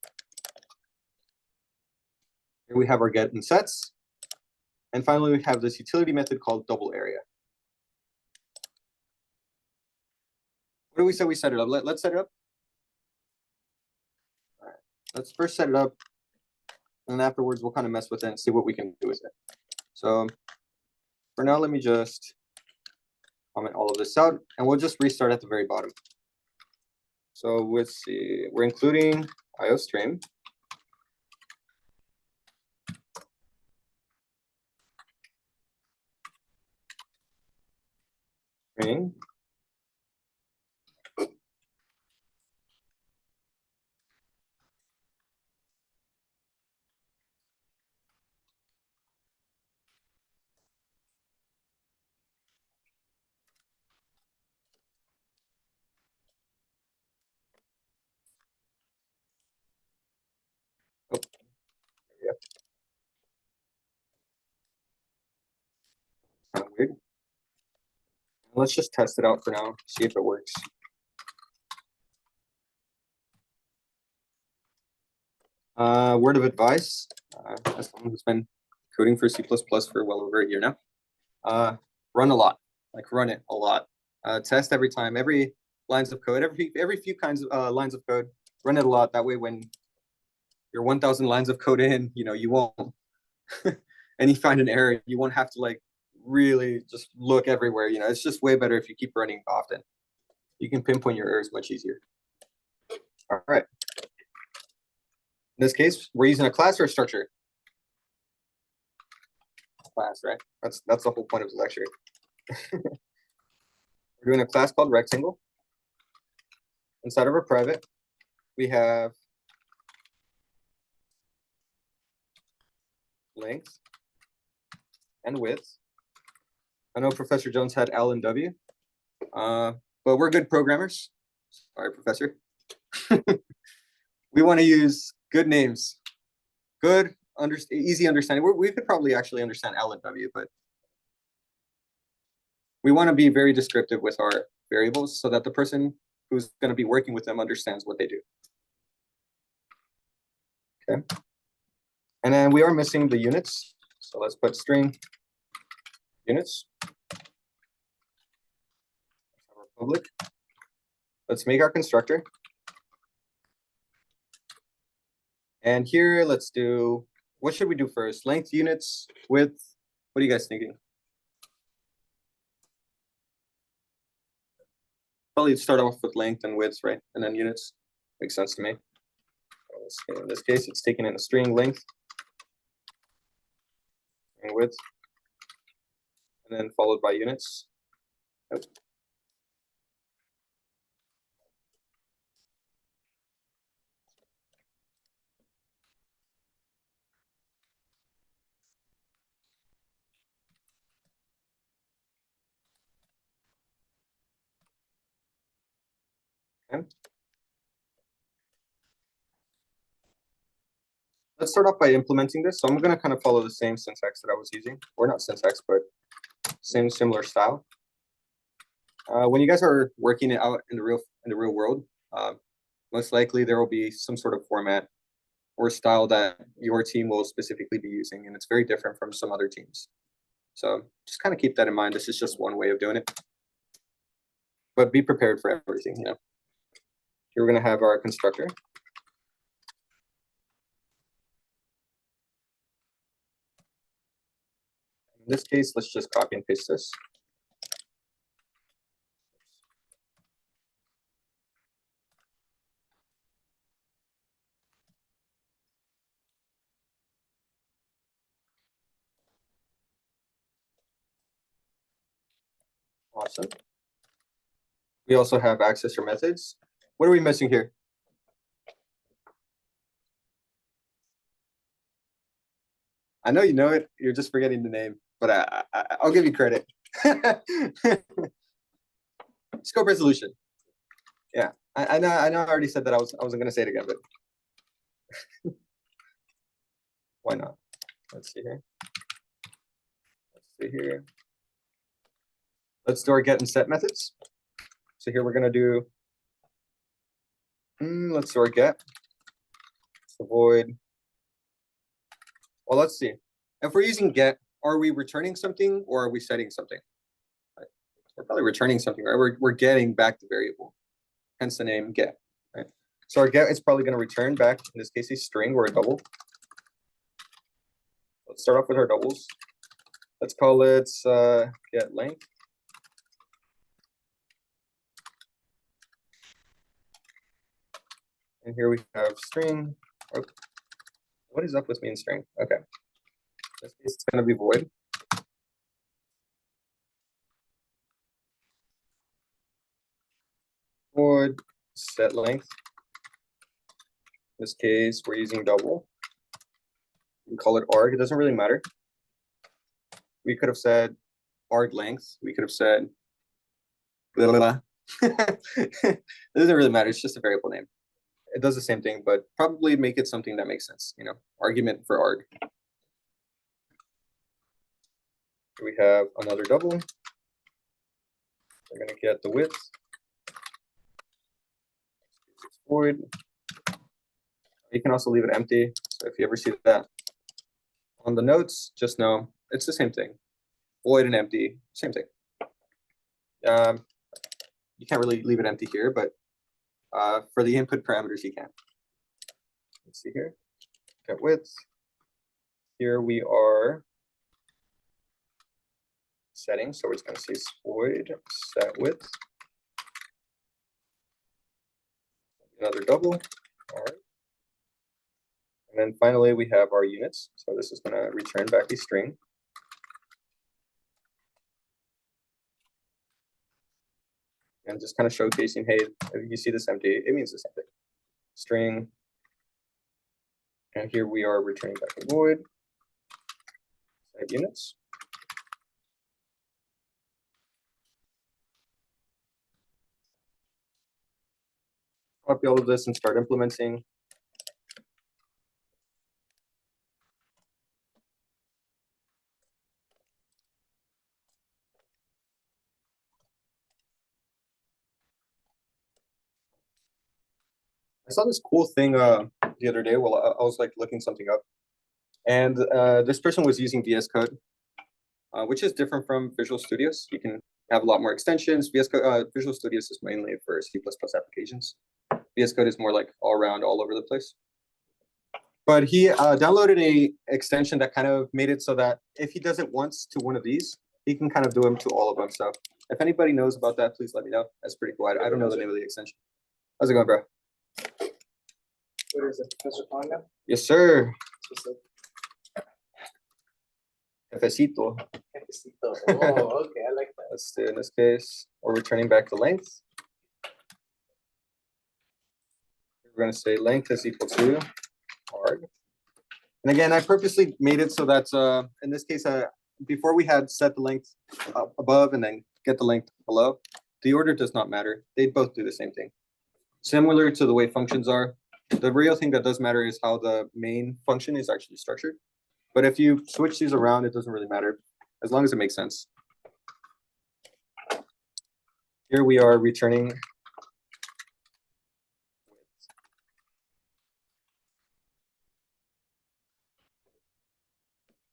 Here we have our get and sets. And finally, we have this utility method called double area. What do we say we set it up? Let's set it up. All right, let's first set it up, and then afterwards we'll kind of mess with it and see what we can do with it. So for now, let me just comment all of this out, and we'll just restart at the very bottom. So let's see, we're including IO stream. String. Oh, yeah. Kind of weird. Let's just test it out for now, see if it works. Word of advice, as someone who's been coding for C++ for well over a year now, run a lot, like run it a lot. Test every time, every lines of code, every few kinds of lines of code, run it a lot. That way when you're 1,000 lines of code in, you won't, and you find an error, you won't have to like really just look everywhere. It's just way better if you keep running often. You can pinpoint your errors much easier. All right. In this case, we're using a class or a structure? Class, right? That's the whole point of the lecture. We're doing a class called rectangle. Inside of our private, we have length and width. I know Professor Jones had L and W, but we're good programmers. Sorry, Professor. We want to use good names, good, easy understanding. We could probably actually understand L and W, but we want to be very descriptive with our variables so that the person who's going to be working with them understands what they do. Okay. And then we are missing the units. So let's put string units. Our public. Let's make our constructor. And here, let's do, what should we do first? Length, units, width. What are you guys thinking? Probably start off with length and width, right? And then units. Makes sense to me. In this case, it's taken in a string length and width, and then followed by units. Yep. Okay. Let's start off by implementing this. So I'm going to kind of follow the same syntax that I was using, or not syntax, but similar style. When you guys are working it out in the real world, most likely there will be some sort of format or style that your team will specifically be using, and it's very different from some other teams. So just kind of keep that in mind. This is just one way of doing it, but be prepared for everything. Here we're going to have our constructor. In this case, let's just copy and paste this. Awesome. We also have accessor methods. What are we missing here? I know you know it. You're just forgetting the name, but I'll give you credit. Scope resolution. Yeah, I know. I already said that. I wasn't going to say it again, but why not? Let's see here. Let's do our get and set methods. So here we're going to do. Let's do our get. Void. Well, let's see. If we're using get, are we returning something or are we setting something? Right. We're probably returning something, right? We're getting back the variable, hence the name get. Right. So our get is probably going to return back, in this case, a string or a double. Let's start off with our doubles. Let's call it get length. And here we have string. Oh, what is up with me in string? Okay. In this case, it's going to be void. Void set length. In this case, we're using double. We can call it arg. It doesn't really matter. We could have said arg length. We could have said blah, blah, blah. It doesn't really matter. It's just a variable name. It does the same thing, but probably make it something that makes sense. You know, argument for arg. We have another double. We're going to get the width. Void. You can also leave it empty. So if you ever see that on the notes, just know it's the same thing. Void and empty, same thing. You can't really leave it empty here, but for the input parameters, you can. Let's see here. Get width. Here we are setting, so we're just going to say void set width. Another double. All right. And then finally, we have our units. So this is going to return back a string. And just kind of showcasing, hey, if you see this empty, it means the same thing. String. And here we are returning back a void. Set units. Copy all of this and start implementing. I saw this cool thing the other day while I was like looking something up, and this person was using VS Code, which is different from Visual Studios. You can have a lot more extensions. Visual Studios is mainly for C++ applications. VS Code is more like all around, all over the place. But he downloaded a extension that kind of made it so that if he does it once to one of these, he can kind of do them to all of them. So if anybody knows about that, please let me know. That's pretty cool. I don't know the name of the extension. How's it going, bro? What is it, Professor Juan now? Yes, sir. Jefecito. Jefecito. Jefecito. Oh, okay, I like that. Let's do in this case, we're returning back the length. We're going to say length is equal to arg. And again, I purposely made it so that in this case, before we had set the length above and then get the length below, the order does not matter. They both do the same thing. Similar to the way functions are. The real thing that does matter is how the main function is actually structured. But if you switch these around, it doesn't really matter, as long as it makes sense. Here we are returning.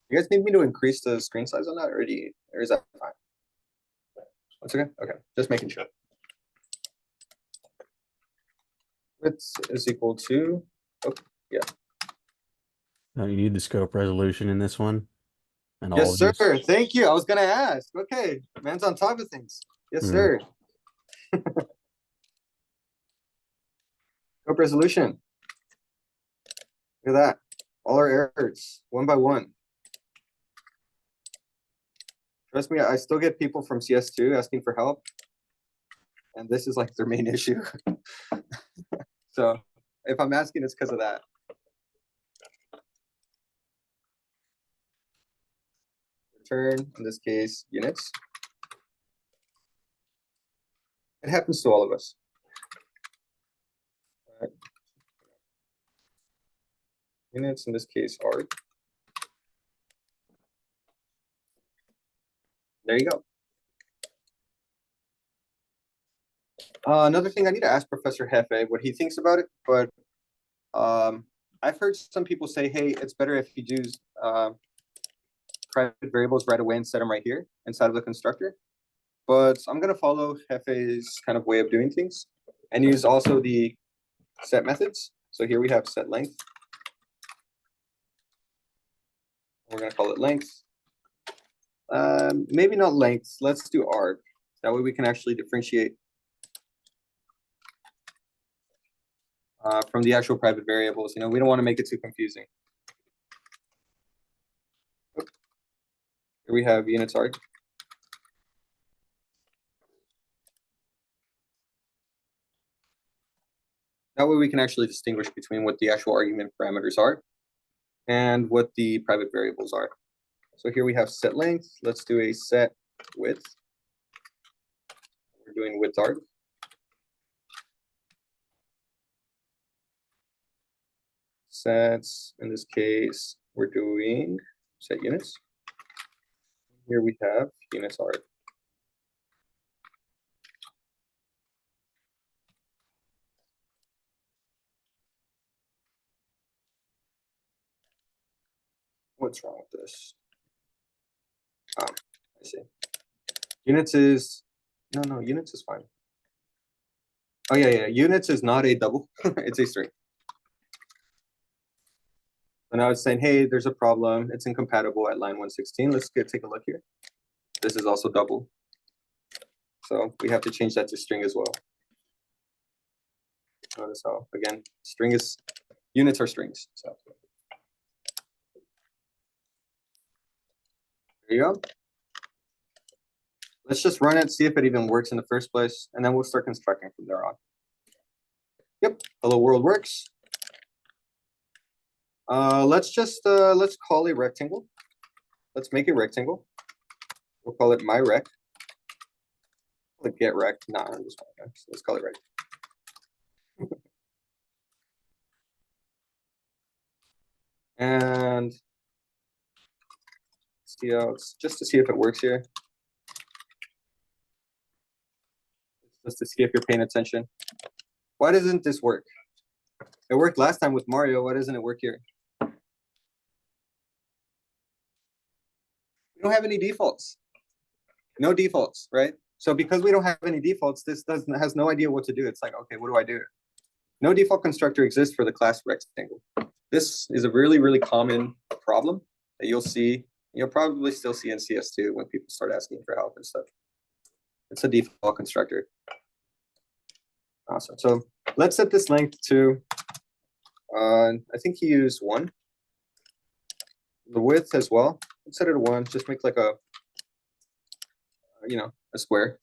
You guys need me to increase the screen size on that, or is that fine? That's okay? Okay, just making sure. Width is equal to, oh, yeah. You need the scope resolution in this one. And all Yes, of sir. these. Thank you. I was gonna ask. Okay, man's on top of things. Yes, sir. Scope resolution. Look at that. All our errors, one by one. Trust me, I still get people from CS2 asking for help. And this is like their main issue. So if I'm asking, it's because of that. Return, in this case, units. It happens to all of us. Alright. Units, in this case, are. There you go. Another thing, I need to ask Professor Hefe what he thinks about it, but I've heard some people say, hey, it's better if you use private variables right away and set them right here inside of the constructor. But I'm gonna follow Hefe's kind of way of doing things and use also the set methods. So here we have set length. We're gonna call it length. Maybe not length, let's do arg. That way we can actually differentiate from the actual private variables. You know, we don't want to make it too confusing. Here we have units arg. That way we can actually distinguish between what the actual argument parameters are and what the private variables are. So here we have set length. Let's do a set width. We're doing width arg. Sets, in this case, we're doing set units. Here we have units arg. What's wrong with this? I see. Units is, no, units is fine. Oh yeah, units is not a double, it's a string. And I was saying, hey, there's a problem, it's incompatible at line 116. Let's take a look here. This is also double. So we have to change that to string as well. Notice how, again, string is, units are strings, so. There you go. Let's just run it, see if it even works in the first place, and then we'll start constructing from there on. Yep, hello world works. Let's call a rectangle. Let's make a rectangle. We'll call it my rec. Like get rec. Nah, I'm just let's call it rec. And see how it's just to see if it works here. Just to see if you're paying attention. Why doesn't this work? It worked last time with Mario. Why doesn't it work here? We don't have any defaults. No defaults, right? So because we don't have any defaults, this has no idea what to do. It's like, okay, what do I do? No default constructor exists for the class rectangle. This is a really, really common problem that you'll probably still see in CS2 when people start asking for help and stuff. It's a default constructor. Awesome. So let's set this length to, I think he used 1. The width as well. Let's set it to 1. Just make like a, a square.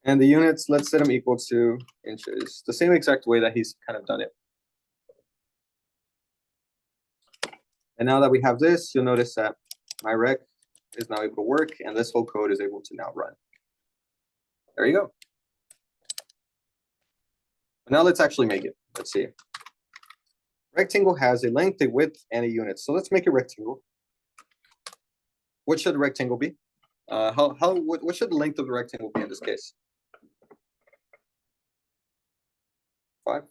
And the units, let's set them equal to inches. The same exact way that he's kind of done it. And now that we have this, you'll notice that my rec is now able to work and this whole code is able to now run. There you go. Now let's actually make it. Let's see. Rectangle has a length, a width, and a unit. So let's make a rectangle. What should the rectangle be? What should the length of the rectangle be in this case? 5?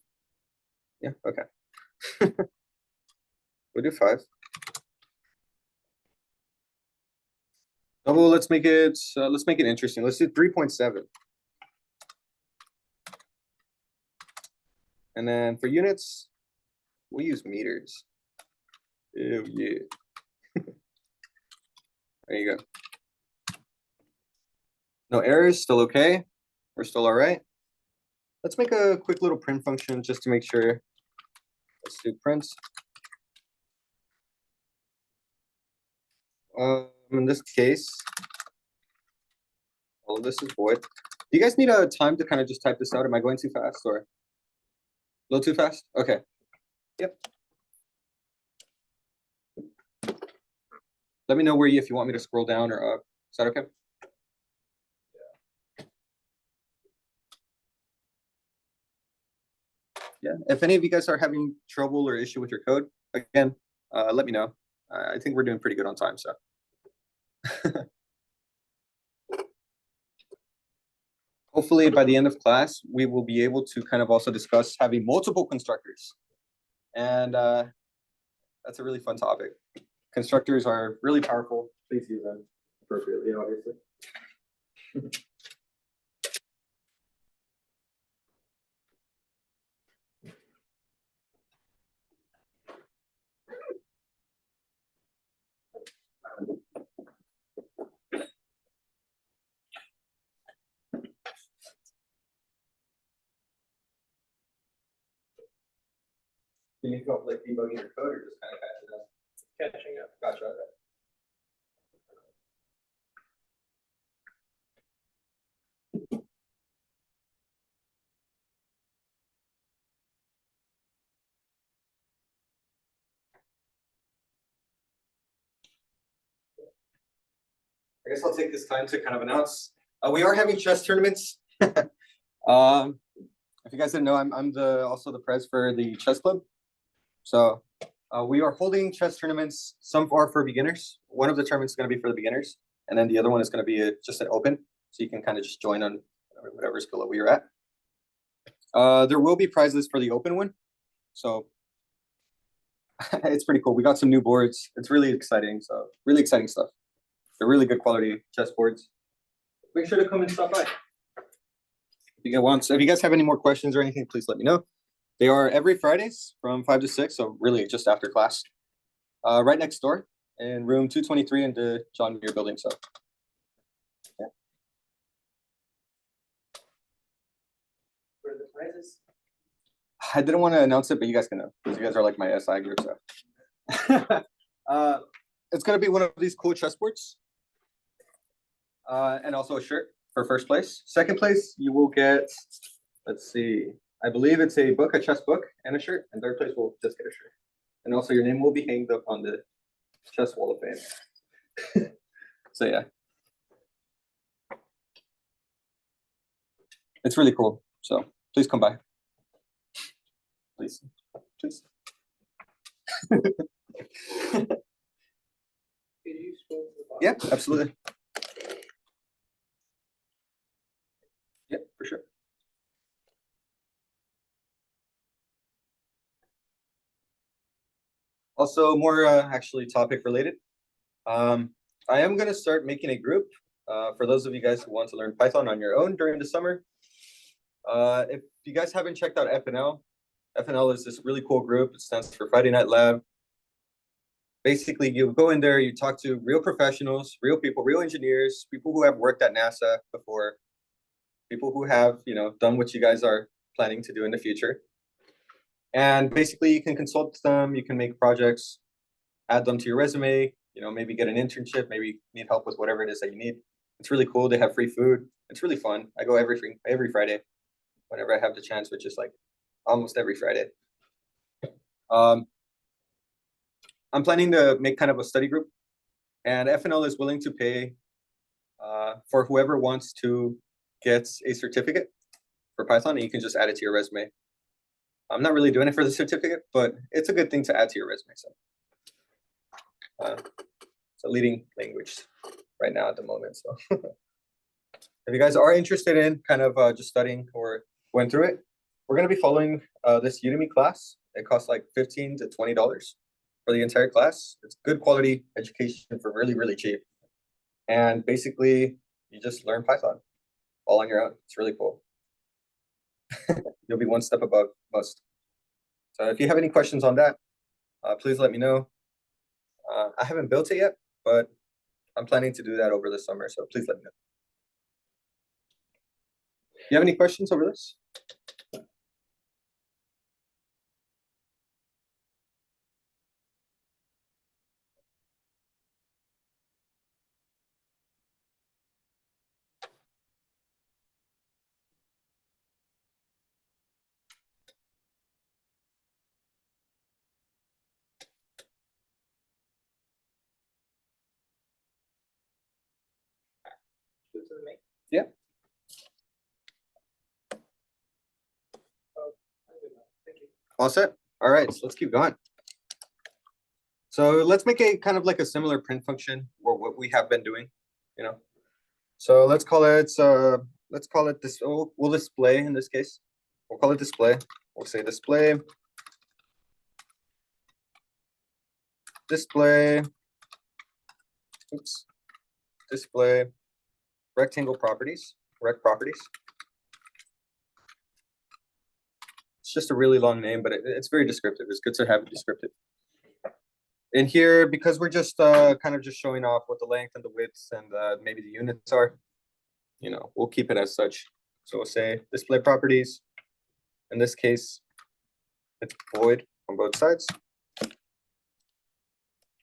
Yeah, okay. We'll do 5. Double, let's make it interesting. Let's do 3.7. And then for units, we'll use meters. Oh yeah. There you go. No errors, still okay. We're still all right. Let's make a quick little print function just to make sure. Let's do print. In this case, all of this is void. Do you guys need a time to kind of just type this out? Am I going too fast or a little too fast? Okay. Yep. Let me know if you want me to scroll down or up. Is that okay? Yeah. If any of you guys are having trouble or issue with your code, again, let me know. I think we're doing pretty good on time, so. Hopefully by the end of class, we will be able to kind of also discuss having multiple constructors. And that's a really fun topic. Constructors are really powerful. Please use them appropriately, obviously. Do you need help like debugging your code or just kind of catching up? Catching up. Gotcha. Okay. I guess I'll take this time to kind of announce we are having chess tournaments. If you guys didn't know, I'm also the pres for the chess club. So we are holding chess tournaments. Some are for beginners. One of the tournaments is going to be for the beginners, and then the other one is going to be just an open, so you can kind of just join on whatever skill level you're at. There will be prizes for the open one, so it's pretty cool. We got some new boards. It's really exciting. So really exciting stuff. They're really good quality chess boards. Make sure to come and stop by. If you guys have any more questions or anything, please let me know. They are every Fridays from 5 to 6, so really just after class. Right next door in room 223 in the John Muir building. So yeah. For the prizes. I didn't want to announce it, but you guys can know because you guys are like my SI group. So it's gonna be one of these cool chessboards. And also a shirt for first place. Second place, you will get, let's see, I believe it's a book, a chess book, and a shirt. And third place will just get a shirt. And also your name will be hanged up on the chess wall of fame. So yeah. It's really cool. So please come by. Please. Please. Could you scroll to the bottom? Yeah, absolutely. Yeah, for sure. Also, more actually topic related. I am going to start making a group for those of you guys who want to learn Python on your own during the summer. If you guys haven't checked out FNL, FNL is this really cool group. It stands for Friday Night Lab. Basically, you go in there, you talk to real professionals, real people, real engineers, people who have worked at NASA before, people who have, done what you guys are planning to do in the future. And basically, you can consult them, you can make projects, add them to your resume, maybe get an internship, maybe need help with whatever it is that you need. It's really cool. They have free food. It's really fun. I go every Friday whenever I have the chance, which is like almost every Friday. I'm planning to make kind of a study group, and FNL is willing to pay for whoever wants to get a certificate for Python, and you can just add it to your resume. I'm not really doing it for the certificate, but it's a good thing to add to your resume. So it's a leading language right now at the moment. So if you guys are interested in kind of just studying or going through it, we're going to be following this Udemy class. It costs like $15 to $20 for the entire class. It's good quality education for really, really cheap. And basically, you just learn Python all on your own. It's really cool. You'll be one step above most. So if you have any questions on that, please let me know. I haven't built it yet, but I'm planning to do that over the summer. So please let me know. You have any questions over this? to the main? Yeah. Oh, I'm good now. Thank you. All set? All right, so let's keep going. So let's make a kind of like a similar print function or what we have been doing, you know. So let's call it this. Oh, we'll display in this case. We'll call it display. We'll say display. Display. Oops. Display rectangle properties. Rect properties. It's just a really long name, but it's very descriptive. It's good to have it descriptive. In here, because we're just kind of just showing off what the length and the width and maybe the units are, you know, we'll keep it as such. So we'll say display properties. In this case, it's void on both sides.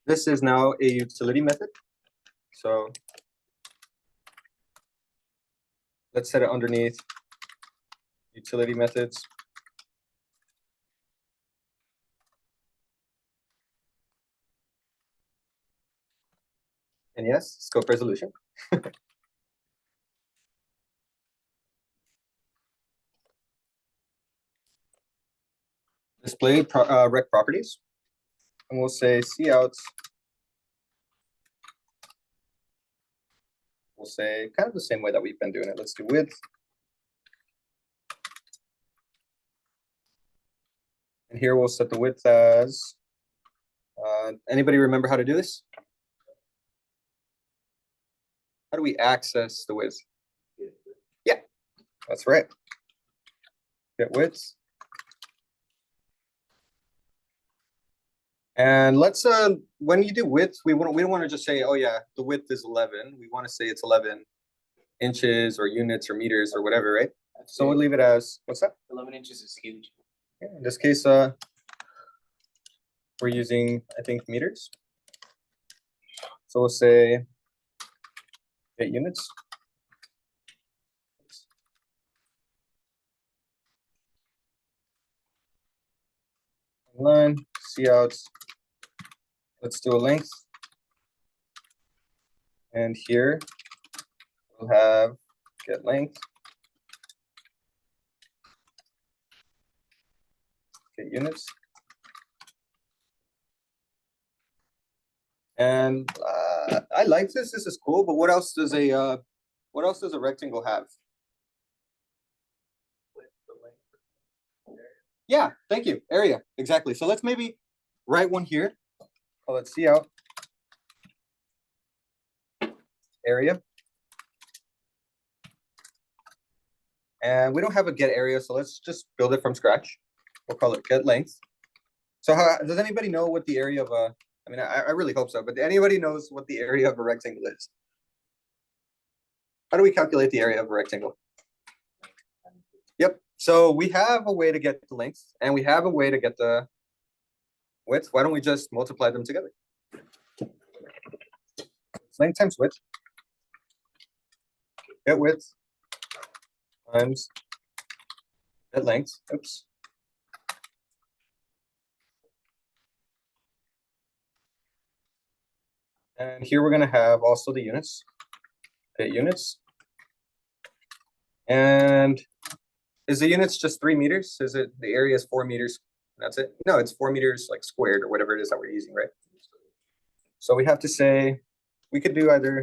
This is now a utility method. So let's set it underneath utility methods. And yes, scope resolution. Display rect properties. And we'll say cout. We'll say kind of the same way that we've been doing it. Let's do width. And here we'll set the width as, anybody remember how to do this? How do we access the width? Yeah, that's right. Get width. And let's when you do width, we don't want to just say, oh yeah, the width is 11. We want to say it's 11 inches or units or meters or whatever, right? So we'll leave it as, what's that? 11 inches is huge. Yeah, in this case, we're using, I think, meters. So we'll say 8 units. Line, cout. Let's do a length. And here we'll have get length. Get units. And I like this. This is cool. But what else does a rectangle have? Yeah, thank you. Area, exactly. So let's maybe write one here. Call it cout area. And we don't have a get area, so let's just build it from scratch. We'll call it get length. So how does anybody know what the area of a, I mean, I really hope so, but anybody knows what the area of a rectangle is? How do we calculate the area of a rectangle? Yep. So we have a way to get the length and we have a way to get the width. Why don't we just multiply them together? Length times width. Get width times get length. Oops. And here we're going to have also the units. Get units. And is the units just 3 meters? Is it the area is 4 meters? That's it? No, it's 4 meters like squared or whatever it is that we're using, right? So we have to say, we could do either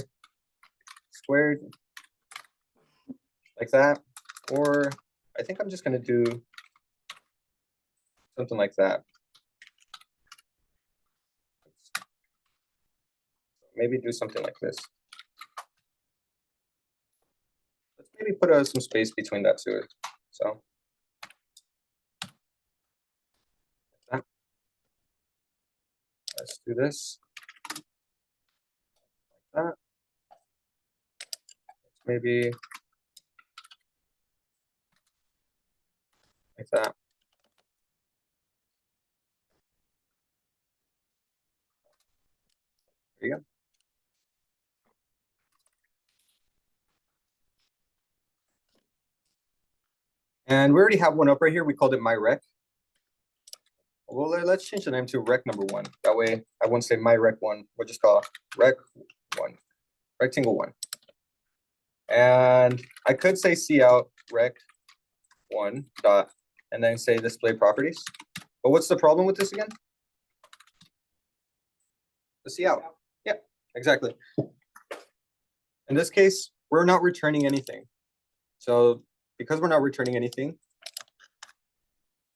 squared like that, or I think I'm just going to do something like that. Maybe do something like this. Let's maybe put some space between that too. So like let's do this. Like that. Maybe like that. There you go. And we already have one up right here. We called it my rec. Well, let's change the name to rec number 1. That way I won't say my rec 1. We'll just call rec 1, rectangle 1. And I could say C out rec one dot, and then say display properties. But what's the problem with this again? The C out. Yeah, exactly. In this case, we're not returning anything. So because we're not returning anything,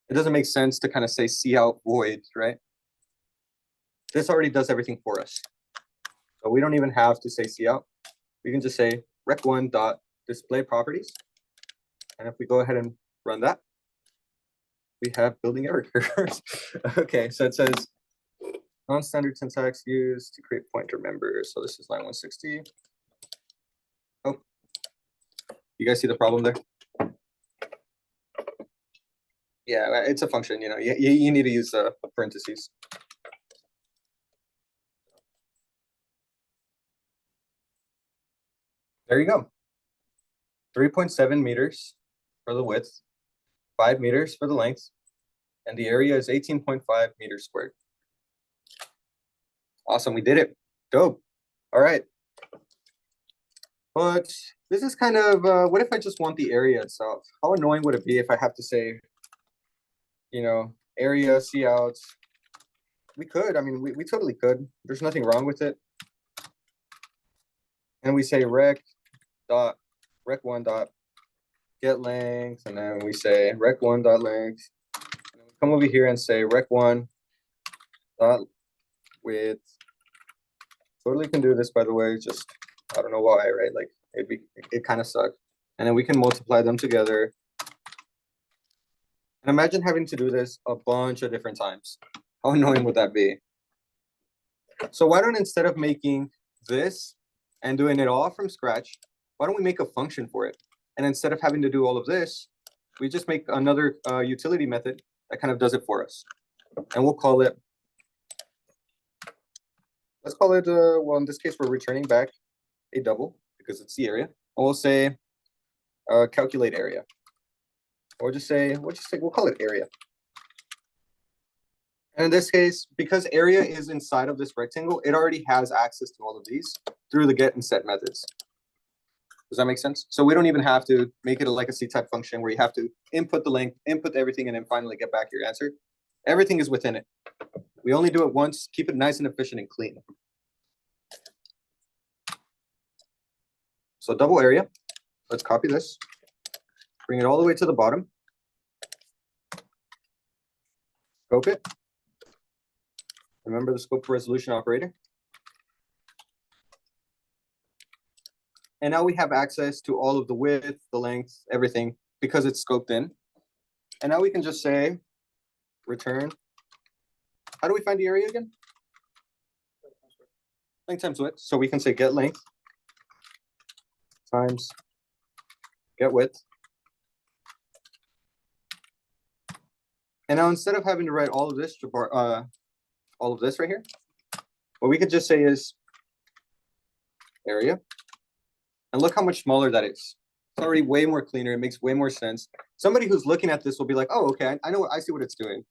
it doesn't make sense to kind of say C out void, right? This already does everything for us. So we don't even have to say C out. We can just say rec one dot display properties. And if we go ahead and run that, we have building error curves. Okay, so it says non-standard syntax used to create pointer members. So this is line 160. Oh, you guys see the problem there? Yeah, it's a function, you know, you need to use parentheses. There you go. 3.7 meters for the width, 5 meters for the length, and the area is 18.5 meters squared. Awesome, we did it. Dope. All right. But this is kind of, what if I just want the area itself? How annoying would it be if I have to say, you know, area, C out? We could, I mean, we totally could. There's nothing wrong with it. And we say rec one dot get length, and then we say rec one dot length. And we come over here and say rec one dot width. Totally can do this, by the way, just I don't know why, right? Like it kind of sucked. And then we can multiply them together. And imagine having to do this a bunch of different times. How annoying would that be? So why don't, instead of making this and doing it all from scratch, why don't we make a function for it? And instead of having to do all of this, we just make another utility method that kind of does it for us. And we'll call it, let's call it, well, in this case, we're returning back a double because it's the area. And we'll say calculate area. Or just say, we'll call it area. And in this case, because area is inside of this rectangle, it already has access to all of these through the get and set methods. Does that make sense? So we don't even have to make it like a C-type function where you have to input the length, input everything, and then finally get back your answer. Everything is within it. We only do it once, keep it nice and efficient and clean. So double area, let's copy this, bring it all the way to the bottom. Scope it. Remember the scope resolution operator. And now we have access to all of the width, the length, everything, because it's scoped in. And now we can just say, return. How do we find the area again? Length times width. So we can say get length times get width. And now instead of having to write all of this right here, what we could just say is area. And look how much smaller that is. It's already way more cleaner. It makes way more sense. Somebody who's looking at this will be like, oh, okay, I see what it's doing.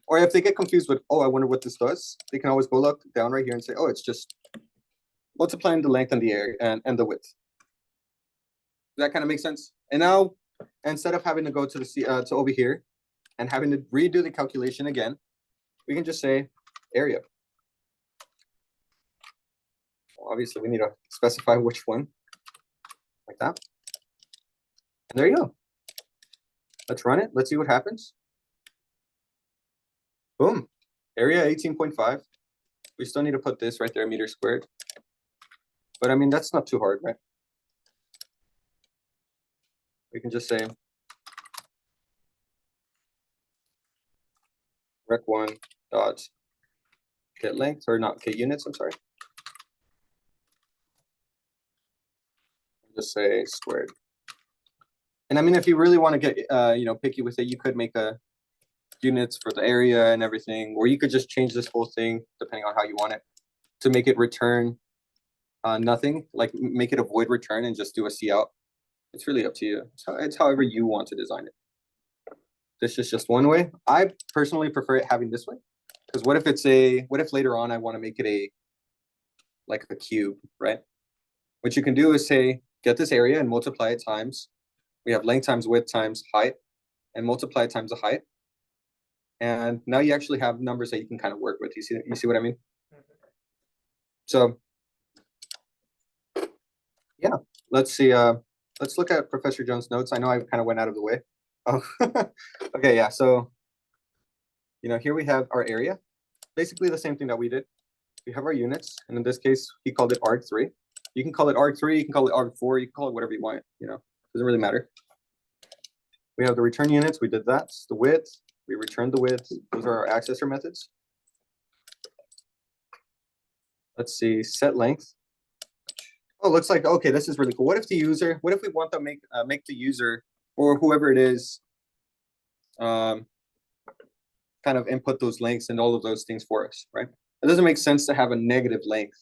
Or if they get confused with, oh, I wonder what this does, they can always go look down right here and say, oh, it's just multiplying the length and the area and the width. Does that kind of make sense? And now, instead of having to go to the to over here and having to redo the calculation again, we can just say area. Well, obviously, we need to specify which one. Like that. And there you go. Let's run it. Let's see what happens. Boom. Area 18.5. We still need to put this right there, meters squared. But I mean, that's not too hard, right? We can just say rec one dot get length, or not get units, I'm sorry. Just say squared. And I mean, if you really want to get picky with it, you could make a units for the area and everything, or you could just change this whole thing depending on how you want it to make it return nothing, like make it a void return and just do a C out. It's really up to you. It's however you want to design it. This is just one way. I personally prefer it having this way, because what if later on I want to make it like a cube, right? What you can do is say get this area and multiply it times, we have length times width times height, and multiply it times the height. And now you actually have numbers that you can kind of work with. You see what I mean? So yeah, let's see. Let's look at Professor Jones' notes. I know I kind of went out of the way. Oh, okay, yeah. So, here we have our area. Basically the same thing that we did. We have our units, and in this case, he called it arg3. You can call it arg3, you can call it arg4, you can call it whatever you want, doesn't really matter. We have the return units, we did that. The width, we returned the width. Those are our accessor methods. Let's see, set length. Oh, looks like, okay, this is really cool. What if we want to make the user or whoever it is kind of input those lengths and all of those things for us, right? It doesn't make sense to have a negative length.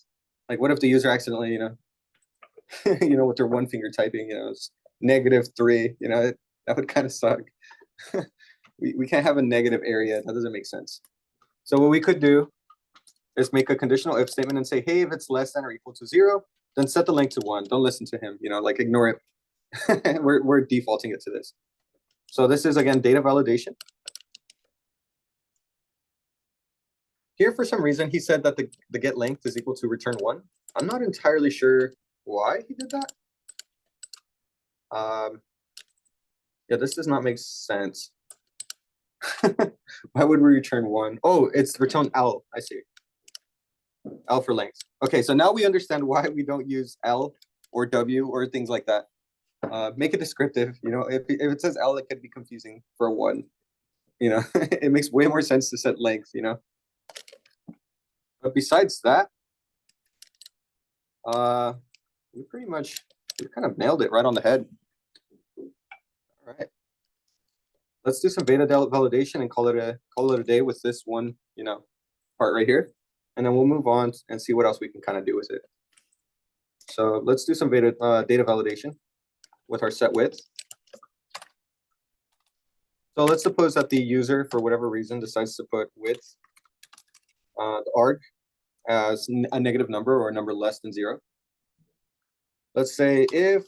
Like, what if the user accidentally, with their one finger typing, it's -3, that would kind of suck. we can't have a negative area. That doesn't make sense. So what we could do is make a conditional if statement and say, hey, if it's less than or equal to 0, then set the length to 1. Don't listen to him, like ignore it. we're defaulting it to this. So this is, again, data validation. Here, for some reason, he said that the get length is equal to return 1. I'm not entirely sure why he did that. Yeah, this does not make sense. Why would we return 1? Oh, it's return L. I see. L for length. Okay, so now we understand why we don't use L or W or things like that. Make it descriptive. If it says L, it could be confusing for a 1. It makes way more sense to set length. But besides that, we kind of nailed it right on the head. All right. Let's do some beta validation and call it a day with this one, part right here. And then we'll move on and see what else we can kind of do with it. So let's do some data validation with our set width. So let's suppose that the user, for whatever reason, decides to put width, the arg, as a negative number or a number less than 0. Let's say if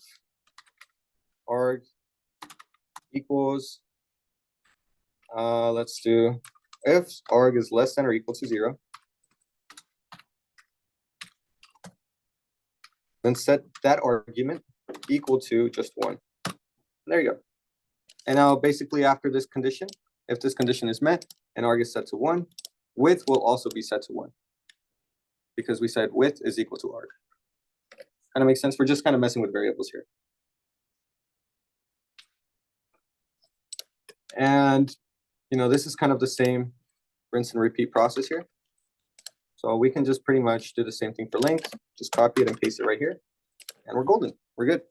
arg equals, let's do if arg is less than or equal to 0, then set that argument equal to just 1. There you go. And now basically after this condition, if this condition is met and arg is set to 1, width will also be set to 1. Because we said width is equal to arg. Kind of makes sense. We're just kind of messing with variables here. And, this is kind of the same rinse and repeat process here. So we can just pretty much do the same thing for length. Just copy it and paste it right here. And we're golden. We're good.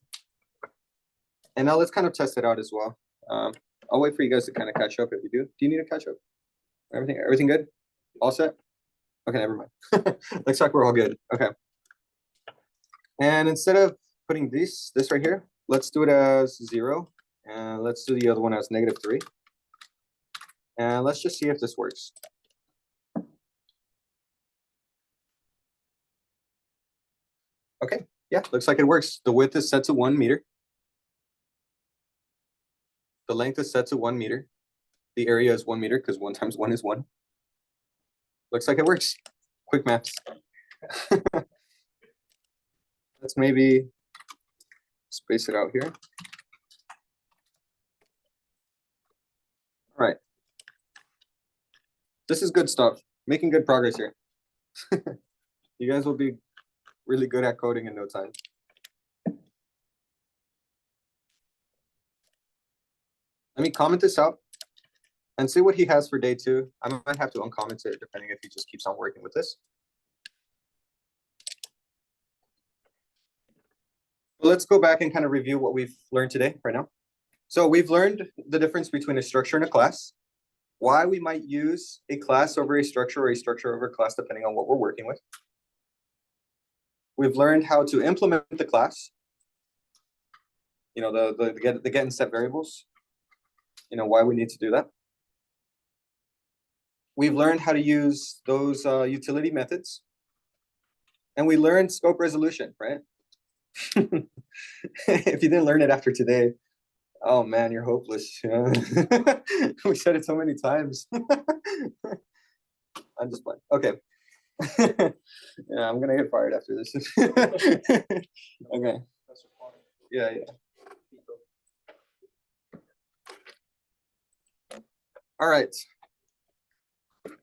And now let's kind of test it out as well. I'll wait for you guys to kind of catch up if you do. Do you need to catch up? Everything good? All set? Okay, never mind. Looks like we're all good. Okay. And instead of putting this right here, let's do it as 0. And let's do the other one as -3. And let's just see if this works. Okay, yeah, looks like it works. The width is set to 1 meter. The length is set to 1 meter. The area is 1 meter because 1 times 1 is 1. Looks like it works. Quick maths. Let's maybe space it out here. All right. This is good stuff. Making good progress here. You guys will be really good at coding in no time. Let me comment this out and see what he has for day 2. I might have to uncomment it depending if he just keeps on working with this. Well, let's go back and kind of review what we've learned today right now. So we've learned the difference between a structure and a class, why we might use a class over a structure or a structure over a class depending on what we're working with. We've learned how to implement the class, the get and set variables, why we need to do that. We've learned how to use those utility methods. And we learned scope resolution, right? If you didn't learn it after today, oh man, you're hopeless. You know? We said it so many times. I'm just playing. Okay. Yeah, I'm gonna get fired after this. Okay. Professor Quan. Yeah, yeah. All right. Do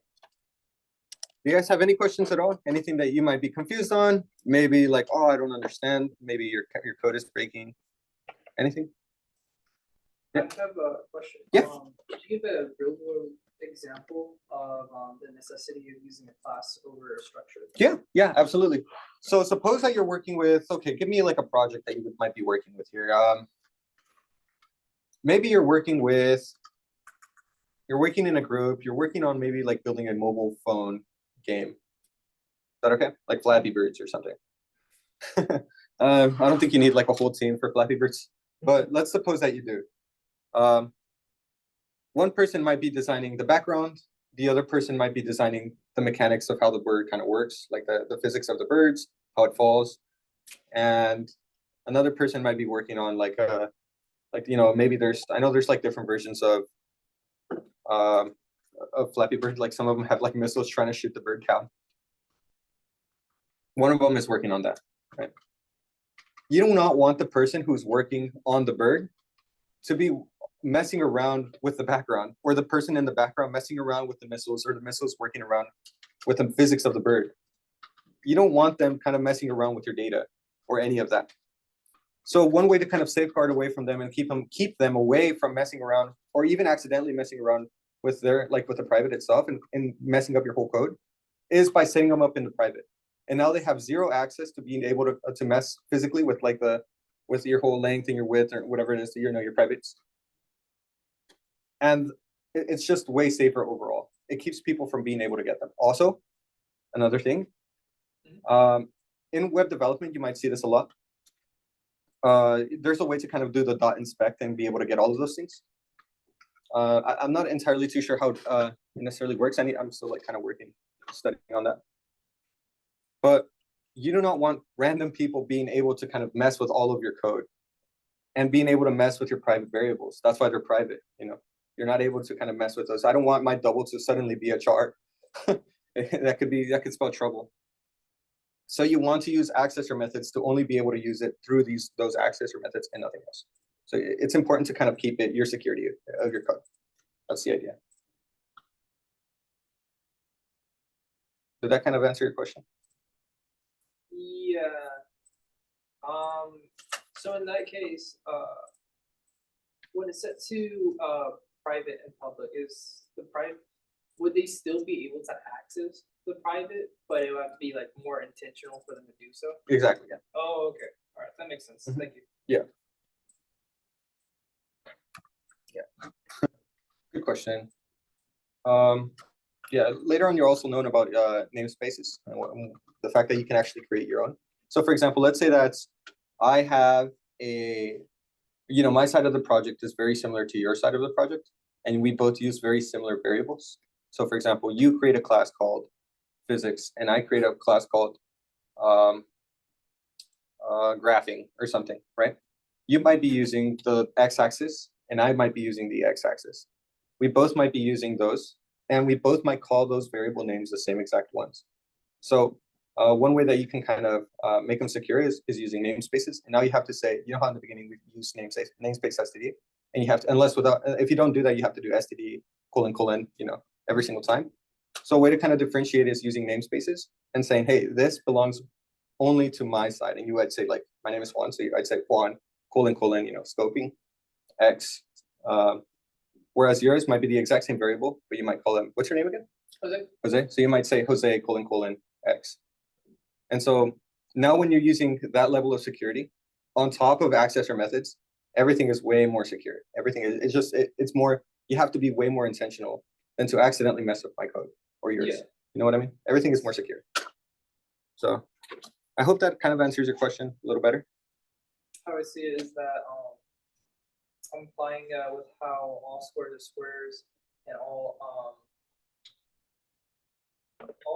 you guys have any questions at all? Anything that you might be confused on? Maybe like, oh, I don't understand. Maybe your code is breaking. Anything? I Yeah. have a question. Yeah. Could you give a real world example of the necessity of using a class over a structure? Yeah, absolutely. So suppose that you're working with, okay, give me like a project that you might be working with here. Maybe you're working in a group, you're working on maybe like building a mobile phone game. Is that okay? Like Flappy Birds or something. I don't think you need like a whole team for Flappy Birds, but let's suppose that you do. One person might be designing the background, the other person might be designing the mechanics of how the bird kind of works, like the physics of the birds, how it falls, and another person might be working on like maybe I know there's like different versions of Flappy Bird, like some of them have like missiles trying to shoot the bird cow. One of them is working on that, right? You do not want the person who's working on the bird to be messing around with the background, or the person in the background messing around with the missiles, or the missiles working around with the physics of the bird. You don't want them kind of messing around with your data or any of that. So one way to kind of safeguard away from them and keep them away from messing around, or even accidentally messing around with with the private itself and messing up your whole code, is by setting them up in the private. And now they have zero access to being able to mess physically with with your whole length and your width or whatever it is that your privates. And it's just way safer overall. It keeps people from being able to get them. Also, another thing, in web development, you might see this a lot. There's a way to kind of do the .inspect and be able to get all of those things. I'm not entirely too sure how it necessarily works. I'm still like kind of studying on that. But you do not want random people being able to kind of mess with all of your code and being able to mess with your private variables. That's why they're private, You're not able to kind of mess with those. I don't want my double to suddenly be a char. that could spell trouble. So you want to use accessor methods to only be able to use it through those accessor methods and nothing else. So it's important to kind of keep your security of your code. That's the idea. Did that kind of answer your question? Yeah. So in that case, when it's set to private and public, would they still be able to access the private, but it would have to be like more intentional for them to do so? Exactly, yeah. Oh, okay. All right, that makes sense. Mhm. Thank you. Yeah. Good question. Yeah, later on you're also known about namespaces and the fact that you can actually create your own. So for example, let's say that I have my side of the project is very similar to your side of the project, and we both use very similar variables. So for example, you create a class called physics, and I create a class called graphing or something, right? You might be using the x-axis, and I might be using the x-axis. We both might be using those, and we both might call those variable names the same exact ones. So one way that you can kind of make them secure is using namespaces. And now you have to say, how in the beginning we use namespace std, and you have to, if you don't do that, you have to do std : every single time. So a way to kind of differentiate is using namespaces and saying, hey, this belongs only to my side. And you would say, like, my name is Juan, so I'd say Juan : scoping x. Whereas yours might be the exact same variable, but you might call them, what's your name again? Jose. So you might say Jose : x. And so now when you're using that level of security on top of accessor methods, everything is way more secure. Everything is it's more, you have to be way more intentional than to accidentally mess up my code or yours. Yeah. You know what I mean? Everything is more secure. So I hope that kind of answers your question a little better. How I see it is that I'm applying with how all squares are squares and all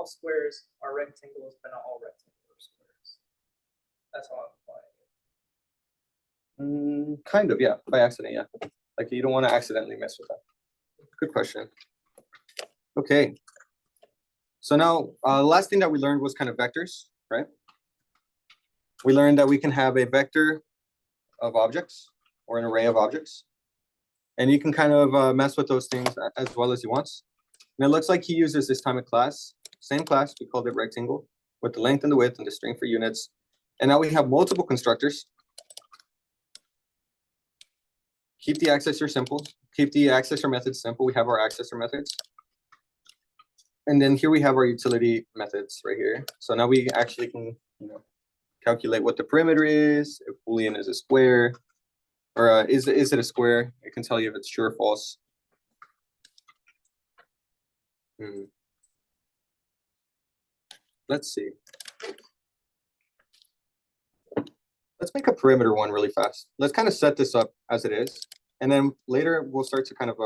squares are rectangles, but not all rectangles are squares. That's how I'm applying it. Kind of, yeah, by accident, yeah. Like you don't want to accidentally mess with that. Good question. Okay. So now, the last thing that we learned was kind of vectors, right? We learned that we can have a vector of objects or an array of objects. And you can kind of mess with those things as well as you want. And it looks like he uses this time of class, same class, we called it rectangle, with the length and the width and the string for units. And now we have multiple constructors. Keep the accessor simple, keep the accessor methods simple. We have our accessor methods. And then here we have our utility methods right here. So now we actually can, calculate what the perimeter is, if Boolean is a square, or is it a square? It can tell you if it's true or false. Let's see. Let's make a perimeter one really fast. Let's kind of set this up as it is. And then later we'll start to kind of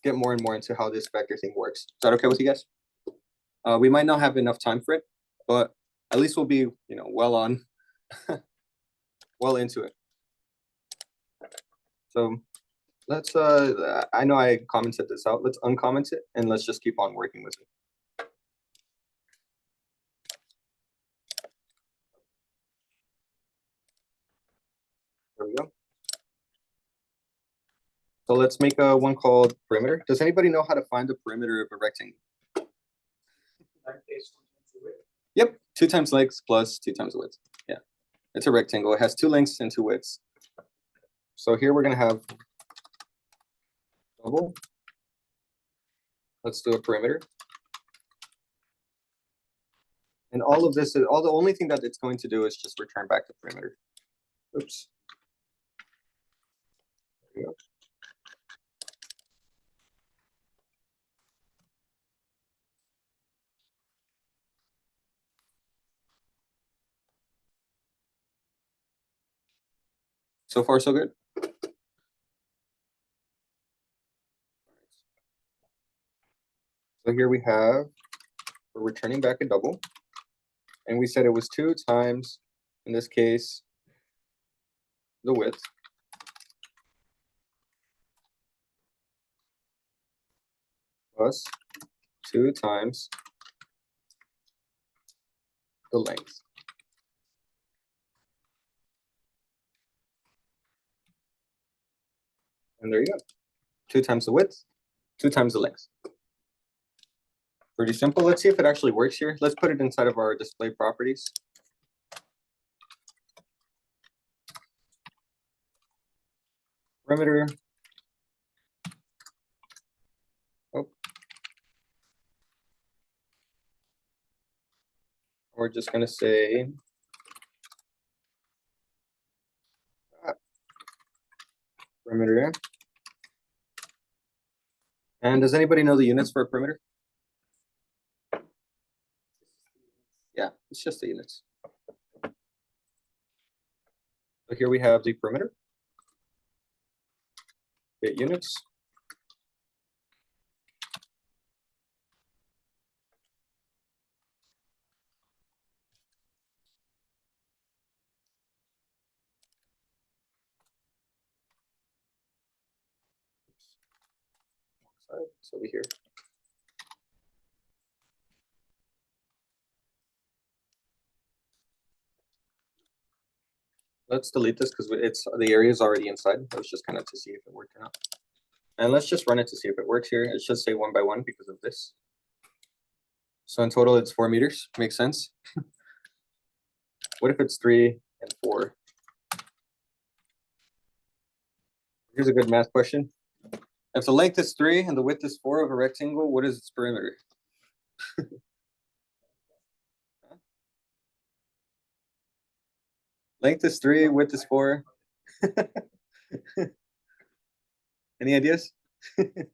get more and more into how this vector thing works. Is that okay with you guys? We might not have enough time for it, but at least we'll be, well on, well into it. So let's, I know I commented this out. Let's uncomment it and let's just keep on working with it. There we go. So let's make one called perimeter. Does anybody know how to find the perimeter of a rectangle? Yep, 2 times length plus 2 times width. Yeah, it's a rectangle. It has 2 lengths and 2 widths. So here we're gonna have double. Let's do a perimeter. And all of this is the only thing that it's going to do is just return back the perimeter. Oops. There we go. So far, so good. So here we have, we're returning back a double. And we said it was 2 times, in this case, the width. Plus 2 times the length. And there you go. 2 times the width, 2 times the length. Pretty simple. Let's see if it actually works here. Let's put it inside of our display properties. Perimeter. Oh. We're just going to say perimeter. And does anybody know the units for a perimeter? Yeah, it's just the units. So here we have the perimeter. Get units. It's over here. Let's delete this because the area is already inside. That was just kind of to see if it worked or not. And let's just run it to see if it works here. It should say 1 by 1 because of this. So in total, it's 4 meters. Makes sense. What if it's 3 and 4? Here's a good math question. If the length is 3 and the width is 4 of a rectangle, what is its perimeter? Length is 3, width is 4. Any ideas? 14.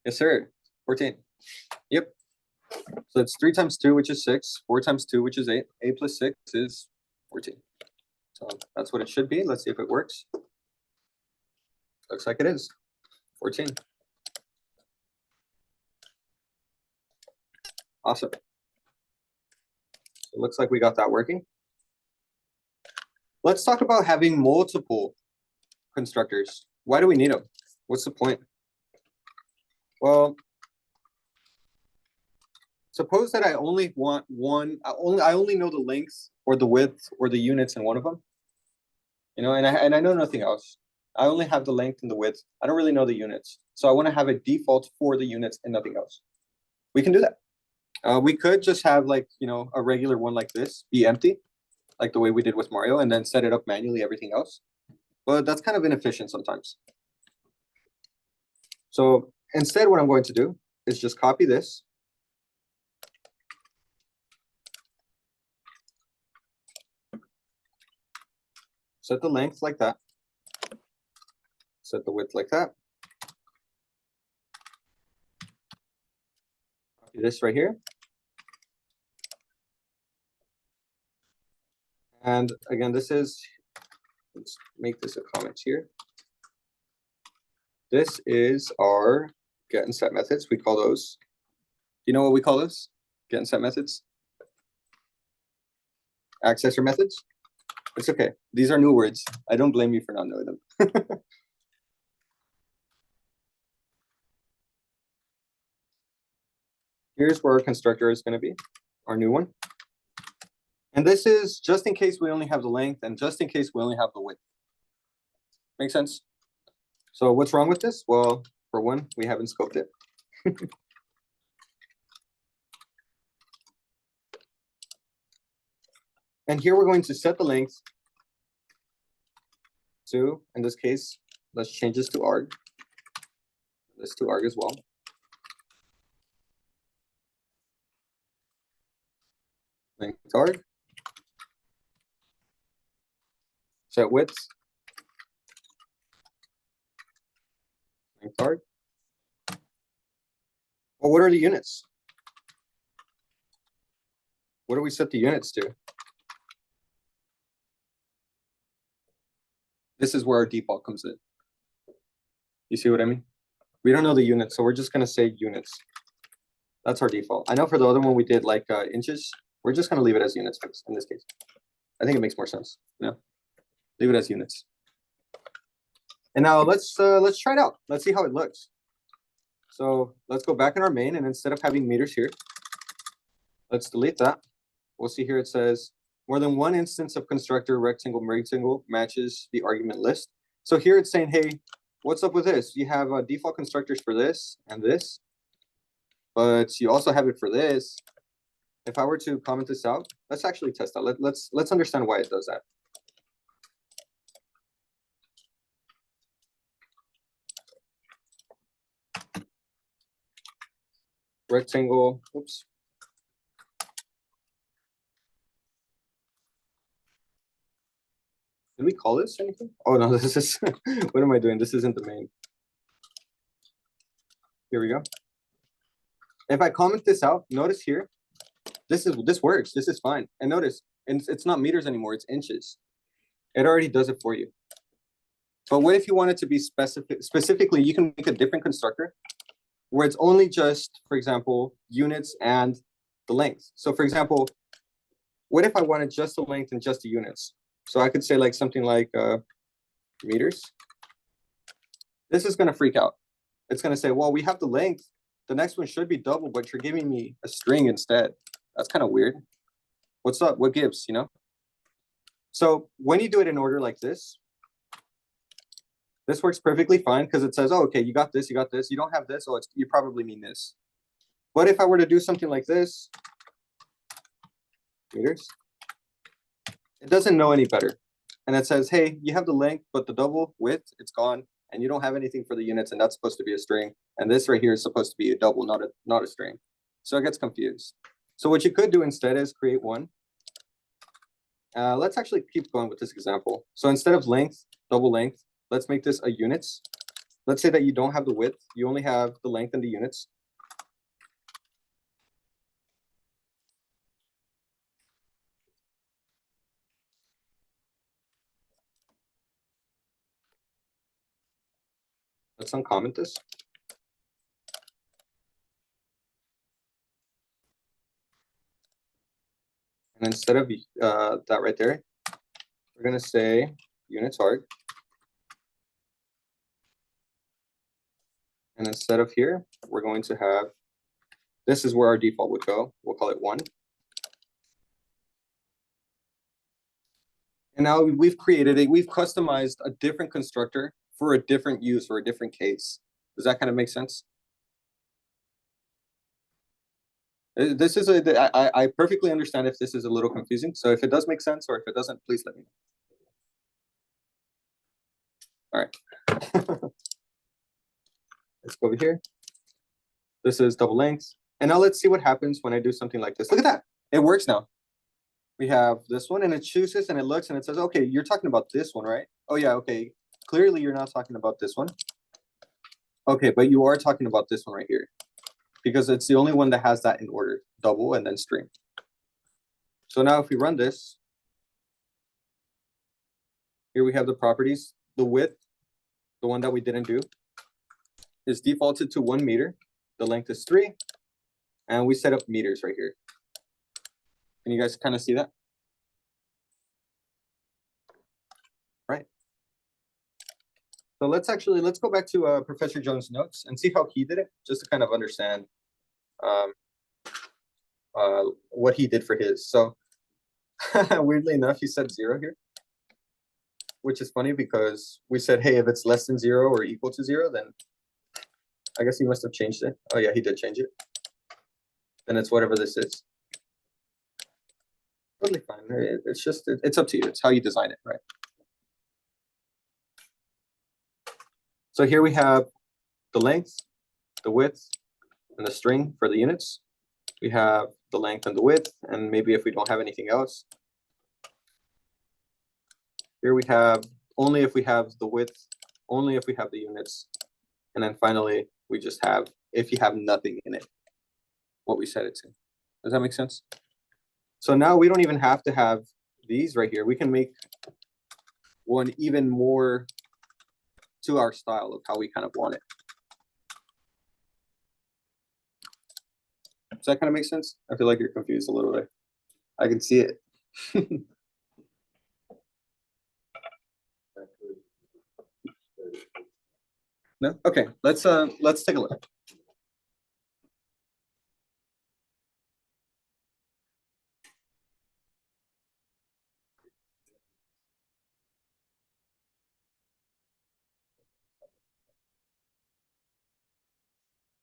Yes, sir. 14. Yep. So it's 3 times 2, which is 6. 4 times 2, which is 8. 8 plus 6 is 14. So that's what it should be. Let's see if it works. Looks like it is. 14. Awesome. It looks like we got that working. let's talk about having multiple constructors. Why do we need them? What's the point? Well, suppose that I only want one, I only know the length or the width or the units in one of them. You know, and I know nothing else. I only have the length and the width. I don't really know the units. So I want to have a default for the units and nothing else. We can do that. We could just have like, you know, a regular one like this be empty, like the way we did with Mario, and then set it up manually, everything else. But that's kind of inefficient sometimes. So instead, what I'm going to do is just copy this. Set the length like that. Set the width like that. Copy this right here. And again, this is, let's make this a comment here. This is our get and set methods. We call those. Do you know what we call those? Get and set methods? Accessor methods? It's okay. These are new words. I don't blame you for not knowing them. Here's where our constructor is going to be, our new one. And this is just in case we only have the length and just in case we only have the width. Make sense? So what's wrong with this? Well, for one, we haven't scoped it. And here we're going to set the length to, in this case, let's change this to arg. This to arg as well. Length arg. Set width. Length arg. Well, what are the units? What do we set the units to? This is where our default comes in. You see what I mean? We don't know the units, so we're just gonna say units. That's our default. I know for the other one we did like inches. We're just gonna leave it as units in this case. I think it makes more sense. Yeah, leave it as units. And now let's try it out. Let's see how it looks. So let's go back in our main, and instead of having meters here, let's delete that. We'll see here it says more than one instance of constructor rectangle matches the argument list. So here it's saying, hey, what's up with this? You have default constructors for this and this, but you also have it for this. If I were to comment this out, let's actually test that. Let's understand why it does that. Rectangle, oops. Did we call this anything? Oh no, this is, what am I doing? This isn't the main. Here we go. If I comment this out, notice here, this works, this is fine. And notice, and it's not meters anymore, it's inches. It already does it for you. But what if you want it to be specifically, you can make a different constructor where it's only just, for example, units and the length. So for example, what if I wanted just the length and just the units? So I could say like something like meters. This is gonna freak out. It's gonna say, well, we have the length. The next one should be double, but you're giving me a string instead. That's kind of weird. What's up? What gives, you know? So when you do it in order like this works perfectly fine because it says, oh, okay, you got this, you got this. You don't have this, oh, you probably mean this. But if I were to do something like this, meters, it doesn't know any better. And it says, hey, you have the length, but the double width, it's gone. And you don't have anything for the units, and that's supposed to be a string. And this right here is supposed to be a double, not a string. So it gets confused. So what you could do instead is create one. Let's actually keep going with this example. So instead of length, double length, let's make this a units. Let's say that you don't have the width, you only have the length and the units. Let's uncomment this. And instead of that right there, we're gonna say units arg. And instead of here, we're going to have, this is where our default would go. We'll call it 1. And now we've customized a different constructor for a different use or a different case. Does that kind of make sense? This is I perfectly understand if this is a little confusing. So if it does make sense or if it doesn't, please let me know. All right. Let's go over here. This is double length. And now let's see what happens when I do something like this. Look at that. It works now. We have this one and it chooses and it looks and it says, okay, you're talking about this one, right? Oh yeah, okay. Clearly you're not talking about this one. Okay, but you are talking about this one right here. Because it's the only one that has that in order, double and then string. So now if we run this, here we have the properties. The width, the one that we didn't do, is defaulted to 1 meter. The length is 3. And we set up meters right here. Can you guys kind of see that? Right. So let's go back to Professor Jones' notes and see how he did it, just to kind of understand what he did for his. So weirdly enough, he said 0 here, which is funny because we said, hey, if it's less than 0 or equal to 0, then I guess he must have changed it. Oh yeah, he did change it. Then it's whatever this is. Totally fine. It's just, it's up to you. It's how you design it, right? So here we have the length, the width, and the string for the units. We have the length and the width, and maybe if we don't have anything else. Here we have only if we have the width, only if we have the units. And then finally, we just have, if you have nothing in it, what we set it to. Does that make sense? So now we don't even have to have these right here. We can make one even more to our style of how we kind of want it. Does that kind of make sense? I feel like you're confused a little bit. I can see it. No? Okay, let's take a look.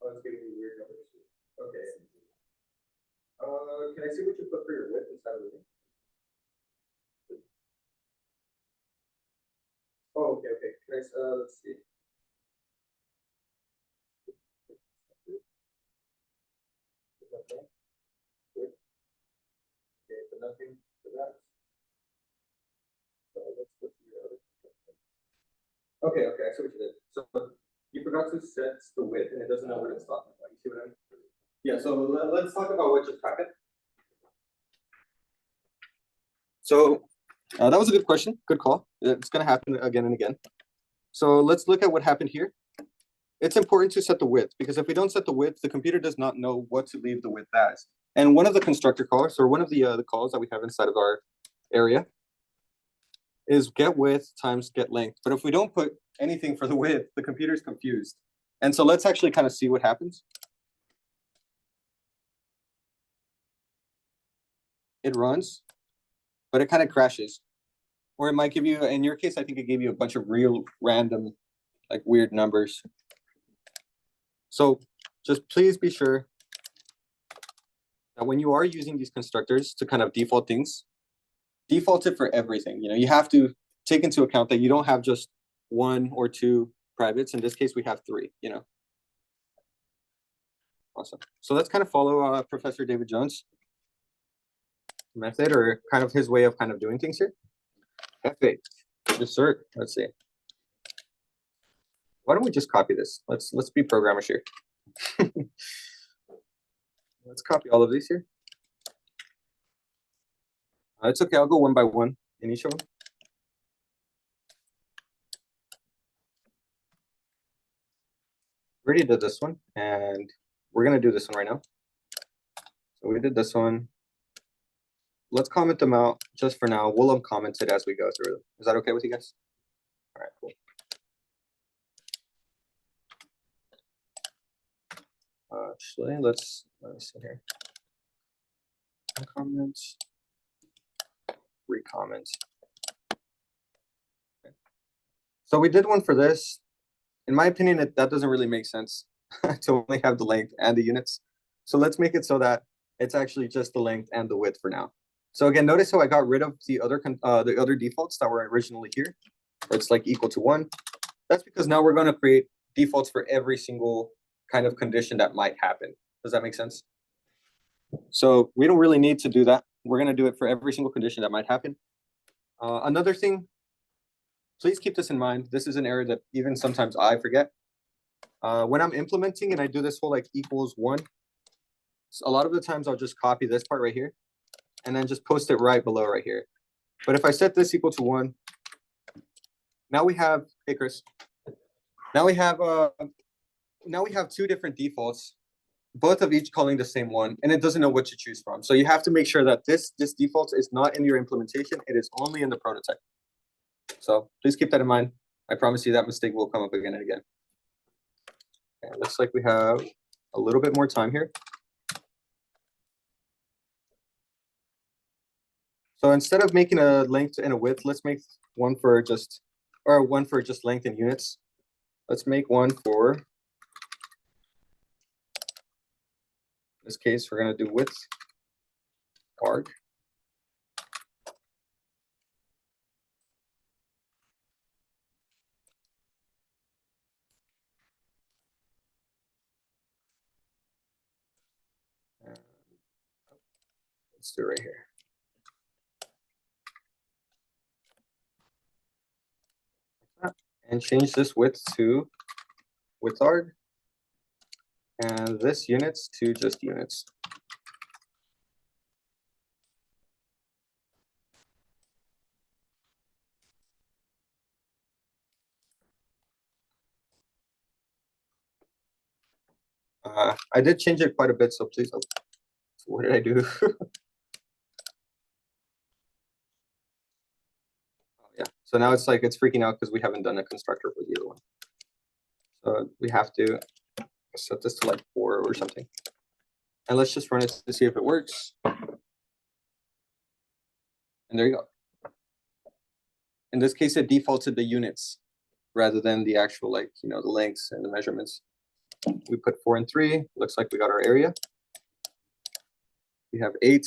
Oh, it's giving me weird numbers. Okay. Can I see what you put for your width inside of it? Oh, okay, okay. Can I, let's see. Okay. Good. Okay, but nothing for that. So let's put the other. Okay, okay, I see what you did. So you forgot to set the width and it doesn't know what it's talking about. You see what I mean? Yeah, so let's talk about what just happened. So that was a good question. Good call. It's going to happen again and again. So let's look at what happened here. It's important to set the width because if we don't set the width, the computer does not know what to leave the width as. And one of the constructor calls, or one of the calls that we have inside of our area, is get width times get length. But if we don't put anything for the width, the computer is confused. And so let's actually kind of see what happens. It runs, but it kind of crashes. Or it might give you, in your case, I think it gave you a bunch of real random, like weird numbers. So just please be sure that when you are using these constructors to kind of default things, default it for everything. You know, you have to take into account that you don't have just 1 or 2 privates. In this case, we have 3, you know. Awesome. So let's kind of follow Professor David Jones' method, or kind of his way of kind of doing things here. F8. Yes, sir. Let's see. Why don't we just copy this? Let's be programmers here. Let's copy all of these here. It's okay. I'll go one by one in each of them. We already did this one, and we're gonna do this one right now. So we did this one. let's comment them out just for now. We'll uncomment it as we go through. Is that okay with you guys? All right, cool. Actually, let me see here. Comments, recomment. Okay. So we did one for this. In my opinion, that doesn't really make sense to only have the length and the units. So let's make it so that it's actually just the length and the width for now. So again, notice how I got rid of the other defaults that were originally here, where it's like equal to 1. That's because now we're going to create defaults for every single kind of condition that might happen. Does that make sense? So we don't really need to do that. We're going to do it for every single condition that might happen. Another thing, please keep this in mind. This is an error that even sometimes I forget. When I'm implementing and I do this whole like equals 1, so a lot of the times I'll just copy this part right here and then just post it right below right here. But if I set this equal to 1, now we have, hey Chris, now we have 2 different defaults, both of each calling the same one, and it doesn't know what to choose from. So you have to make sure that this default is not in your implementation. It is only in the prototype. So please keep that in mind. I promise you that mistake will come up again and again. Okay, looks like we have a little bit more time here. So instead of making a length and a width, let's make one for just length in units. Let's make one for, in this case, we're going to do width arg. And let's do it right here. And change this width to width arg, and this units to just units. I did change it quite a bit, so please. Oh, what did I do? Yeah. So now it's like it's freaking out because we haven't done a constructor for the other one. So we have to set this to like 4 or something. And let's just run it to see if it works. And there you go. In this case, it defaulted the units rather than the actual, like, you know, the lengths and the measurements. We put 4 and 3. Looks like we got our area. We have 8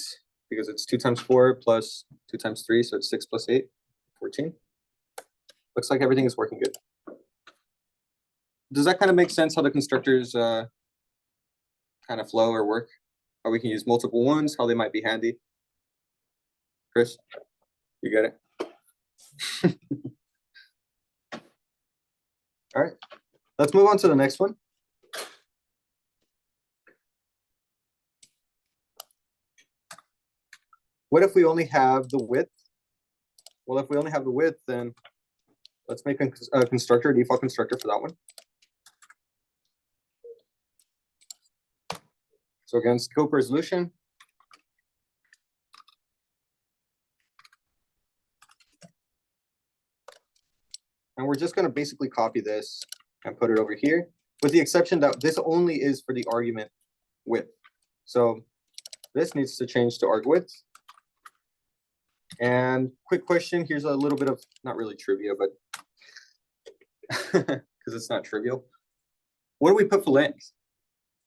because it's 2 times 4 plus 2 times 3. So it's 6 plus 8, 14. Looks like everything is working good. Does that kind of make sense how the constructors kind of flow or work? How we can use multiple ones, how they might be handy? Chris, you get it? All right, let's move on to the next one. What if we only have the width? Well, if we only have the width, then let's make a constructor, a default constructor for that one. So again, scope resolution. And we're just going to basically copy this and put it over here, with the exception that this only is for the argument width. So this needs to change to arg width. And quick question, here's a little bit of, not really trivia, but because it's not trivial. What do we put for length?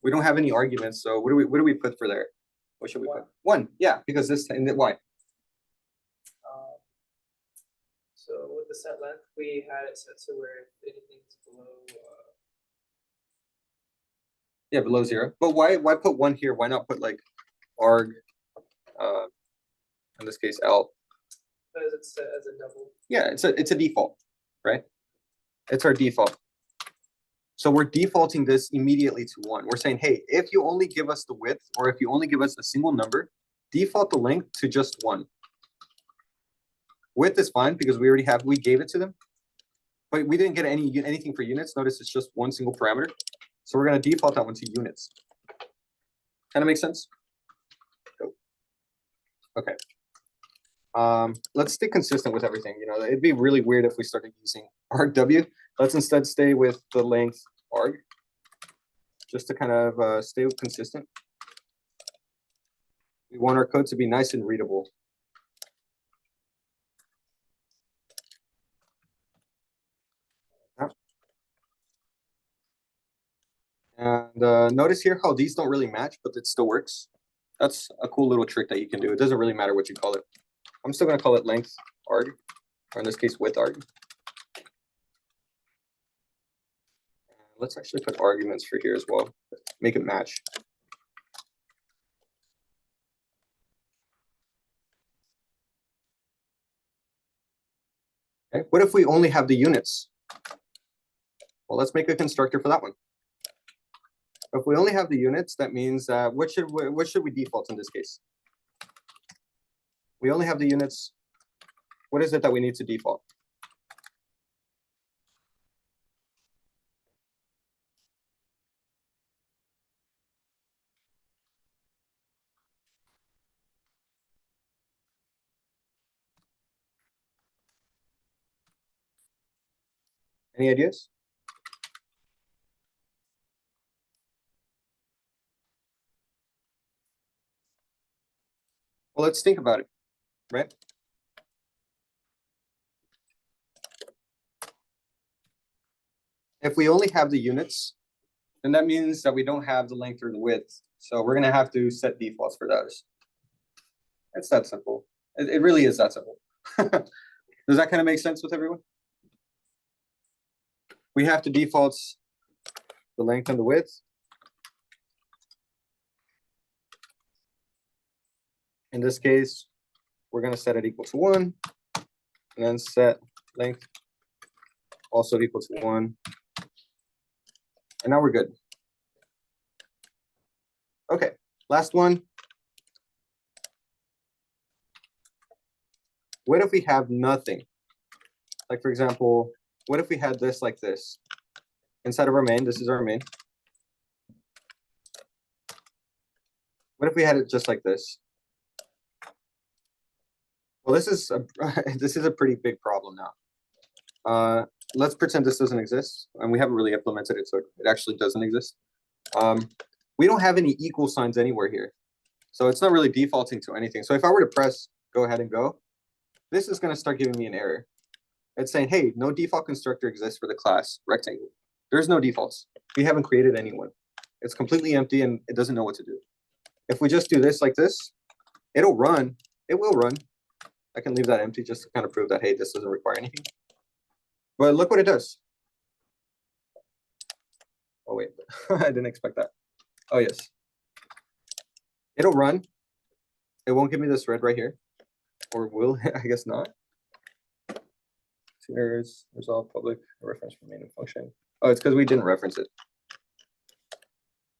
We don't have any arguments, so what do we put for there? What should we put? 1, yeah, because this and why? So with the set length, we had it set to where if anything's below. Yeah, below 0. But why put 1 here? Why not put like arg? In this case, L. Because it's set as a double. Yeah, it's a default, right? It's our default. So we're defaulting this immediately to 1. We're saying, hey, if you only give us the width, or if you only give us a single number, default the length to just 1. Width is fine because we gave it to them, but we didn't get anything for units. Notice it's just 1 single parameter. So we're going to default that one to units. Kind of makes sense? Okay. Let's stay consistent with everything. You know, it'd be really weird if we started using argw. Let's instead stay with the length arg, just to kind of stay consistent. We want our code to be nice and readable. And notice here how these don't really match, but it still works. That's a cool little trick that you can do. It doesn't really matter what you call it. I'm still going to call it length arg, or in this case width arg. Let's actually put arguments for here as well. Make it match. Okay, what if we only have the units? Well, let's make a constructor for that one. If we only have the units, that means what should we default in this case? We only have the units. What is it that we need to default? Any ideas? Well, let's think about it, right? If we only have the units, then that means that we don't have the length or the width. So we're gonna have to set defaults for those. It's that simple. It really is that simple. Does that kind of make sense with everyone? We have to default the length and the width. In this case, we're gonna set it equal to 1, and then set length also equal to 1. And now we're good. Okay, last one. What if we have nothing? Like, for example, what if we had this like this? Inside of our main, this is our main. What if we had it just like this? Well, this is a pretty big problem now. Let's pretend this doesn't exist, and we haven't really implemented it, so it actually doesn't exist. We don't have any equal signs anywhere here, so it's not really defaulting to anything. So if I were to press go ahead and go, this is going to start giving me an error. It's saying, hey, no default constructor exists for the class rectangle. There's no defaults. We haven't created anyone. It's completely empty and it doesn't know what to do. If we just do this like this, it'll run. It will run. I can leave that empty just to kind of prove that, hey, this doesn't require anything. But look what it does. Oh, wait, I didn't expect that. Oh, yes. It'll run. It won't give me this red right here. Or will, I guess not. Errors, resolve public reference for main function. Oh, it's because we didn't reference it.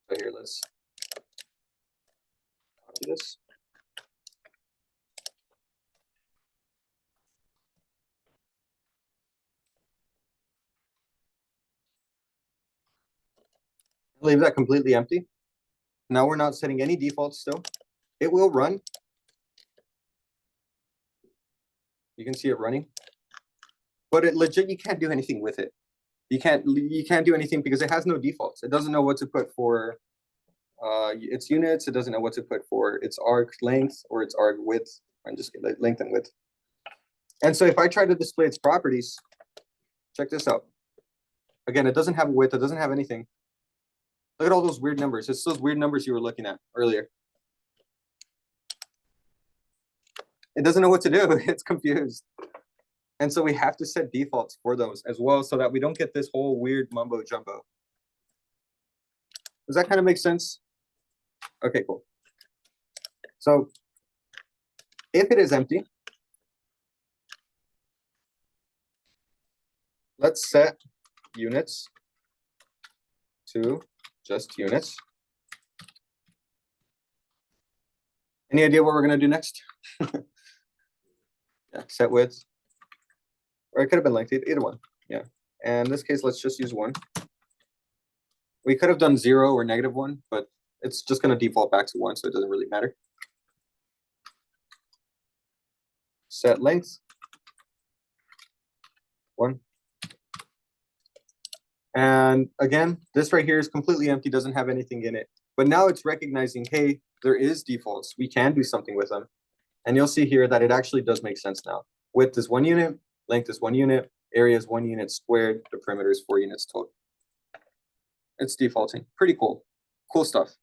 So here, let's do this. Leave that completely empty. Now we're not setting any defaults still. It will run. You can see it running. But it legit, you can't do anything with it. You can't do anything because it has no defaults. It doesn't know what to put for its units. It doesn't know what to put for its arc length or its arc width. I'm just kidding, length and width. And so if I try to display its properties, check this out. Again, it doesn't have a width. It doesn't have anything. Look at all those weird numbers. It's those weird numbers you were looking at earlier. It doesn't know what to do. It's confused. And so we have to set defaults for those as well so that we don't get this whole weird mumbo jumbo. Does that kind of make sense? Okay, cool. So if it is empty, let's set units to just units. Any idea what we're going to do next? Yeah, set width. Or it could have been length, either one. Yeah. And in this case, let's just use 1. We could have done 0 or -1, but it's just going to default back to 1, so it doesn't really matter. set length. 1. And again, this right here is completely empty, doesn't have anything in it. But now it's recognizing, hey, there is defaults. We can do something with them. And you'll see here that it actually does make sense now. Width is 1 unit, length is 1 unit, area is 1 unit squared, the perimeter is 4 units total. It's defaulting. Pretty cool. Cool stuff.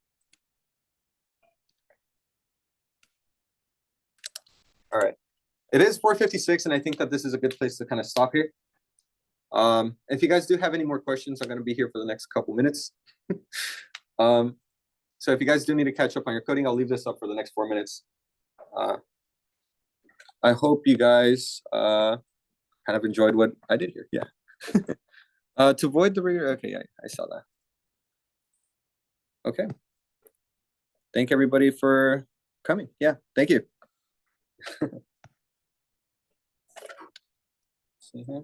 All right. It is 4:56, and I think that this is a good place to kind of stop here. If you guys do have any more questions, I'm going to be here for the next couple minutes. So if you guys do need to catch up on your coding, I'll leave this up for the next 4 minutes. I hope you guys kind of enjoyed what I did here. Yeah. To avoid the reader, okay, I saw that. Okay. Thank everybody for coming. Yeah, thank you. See here.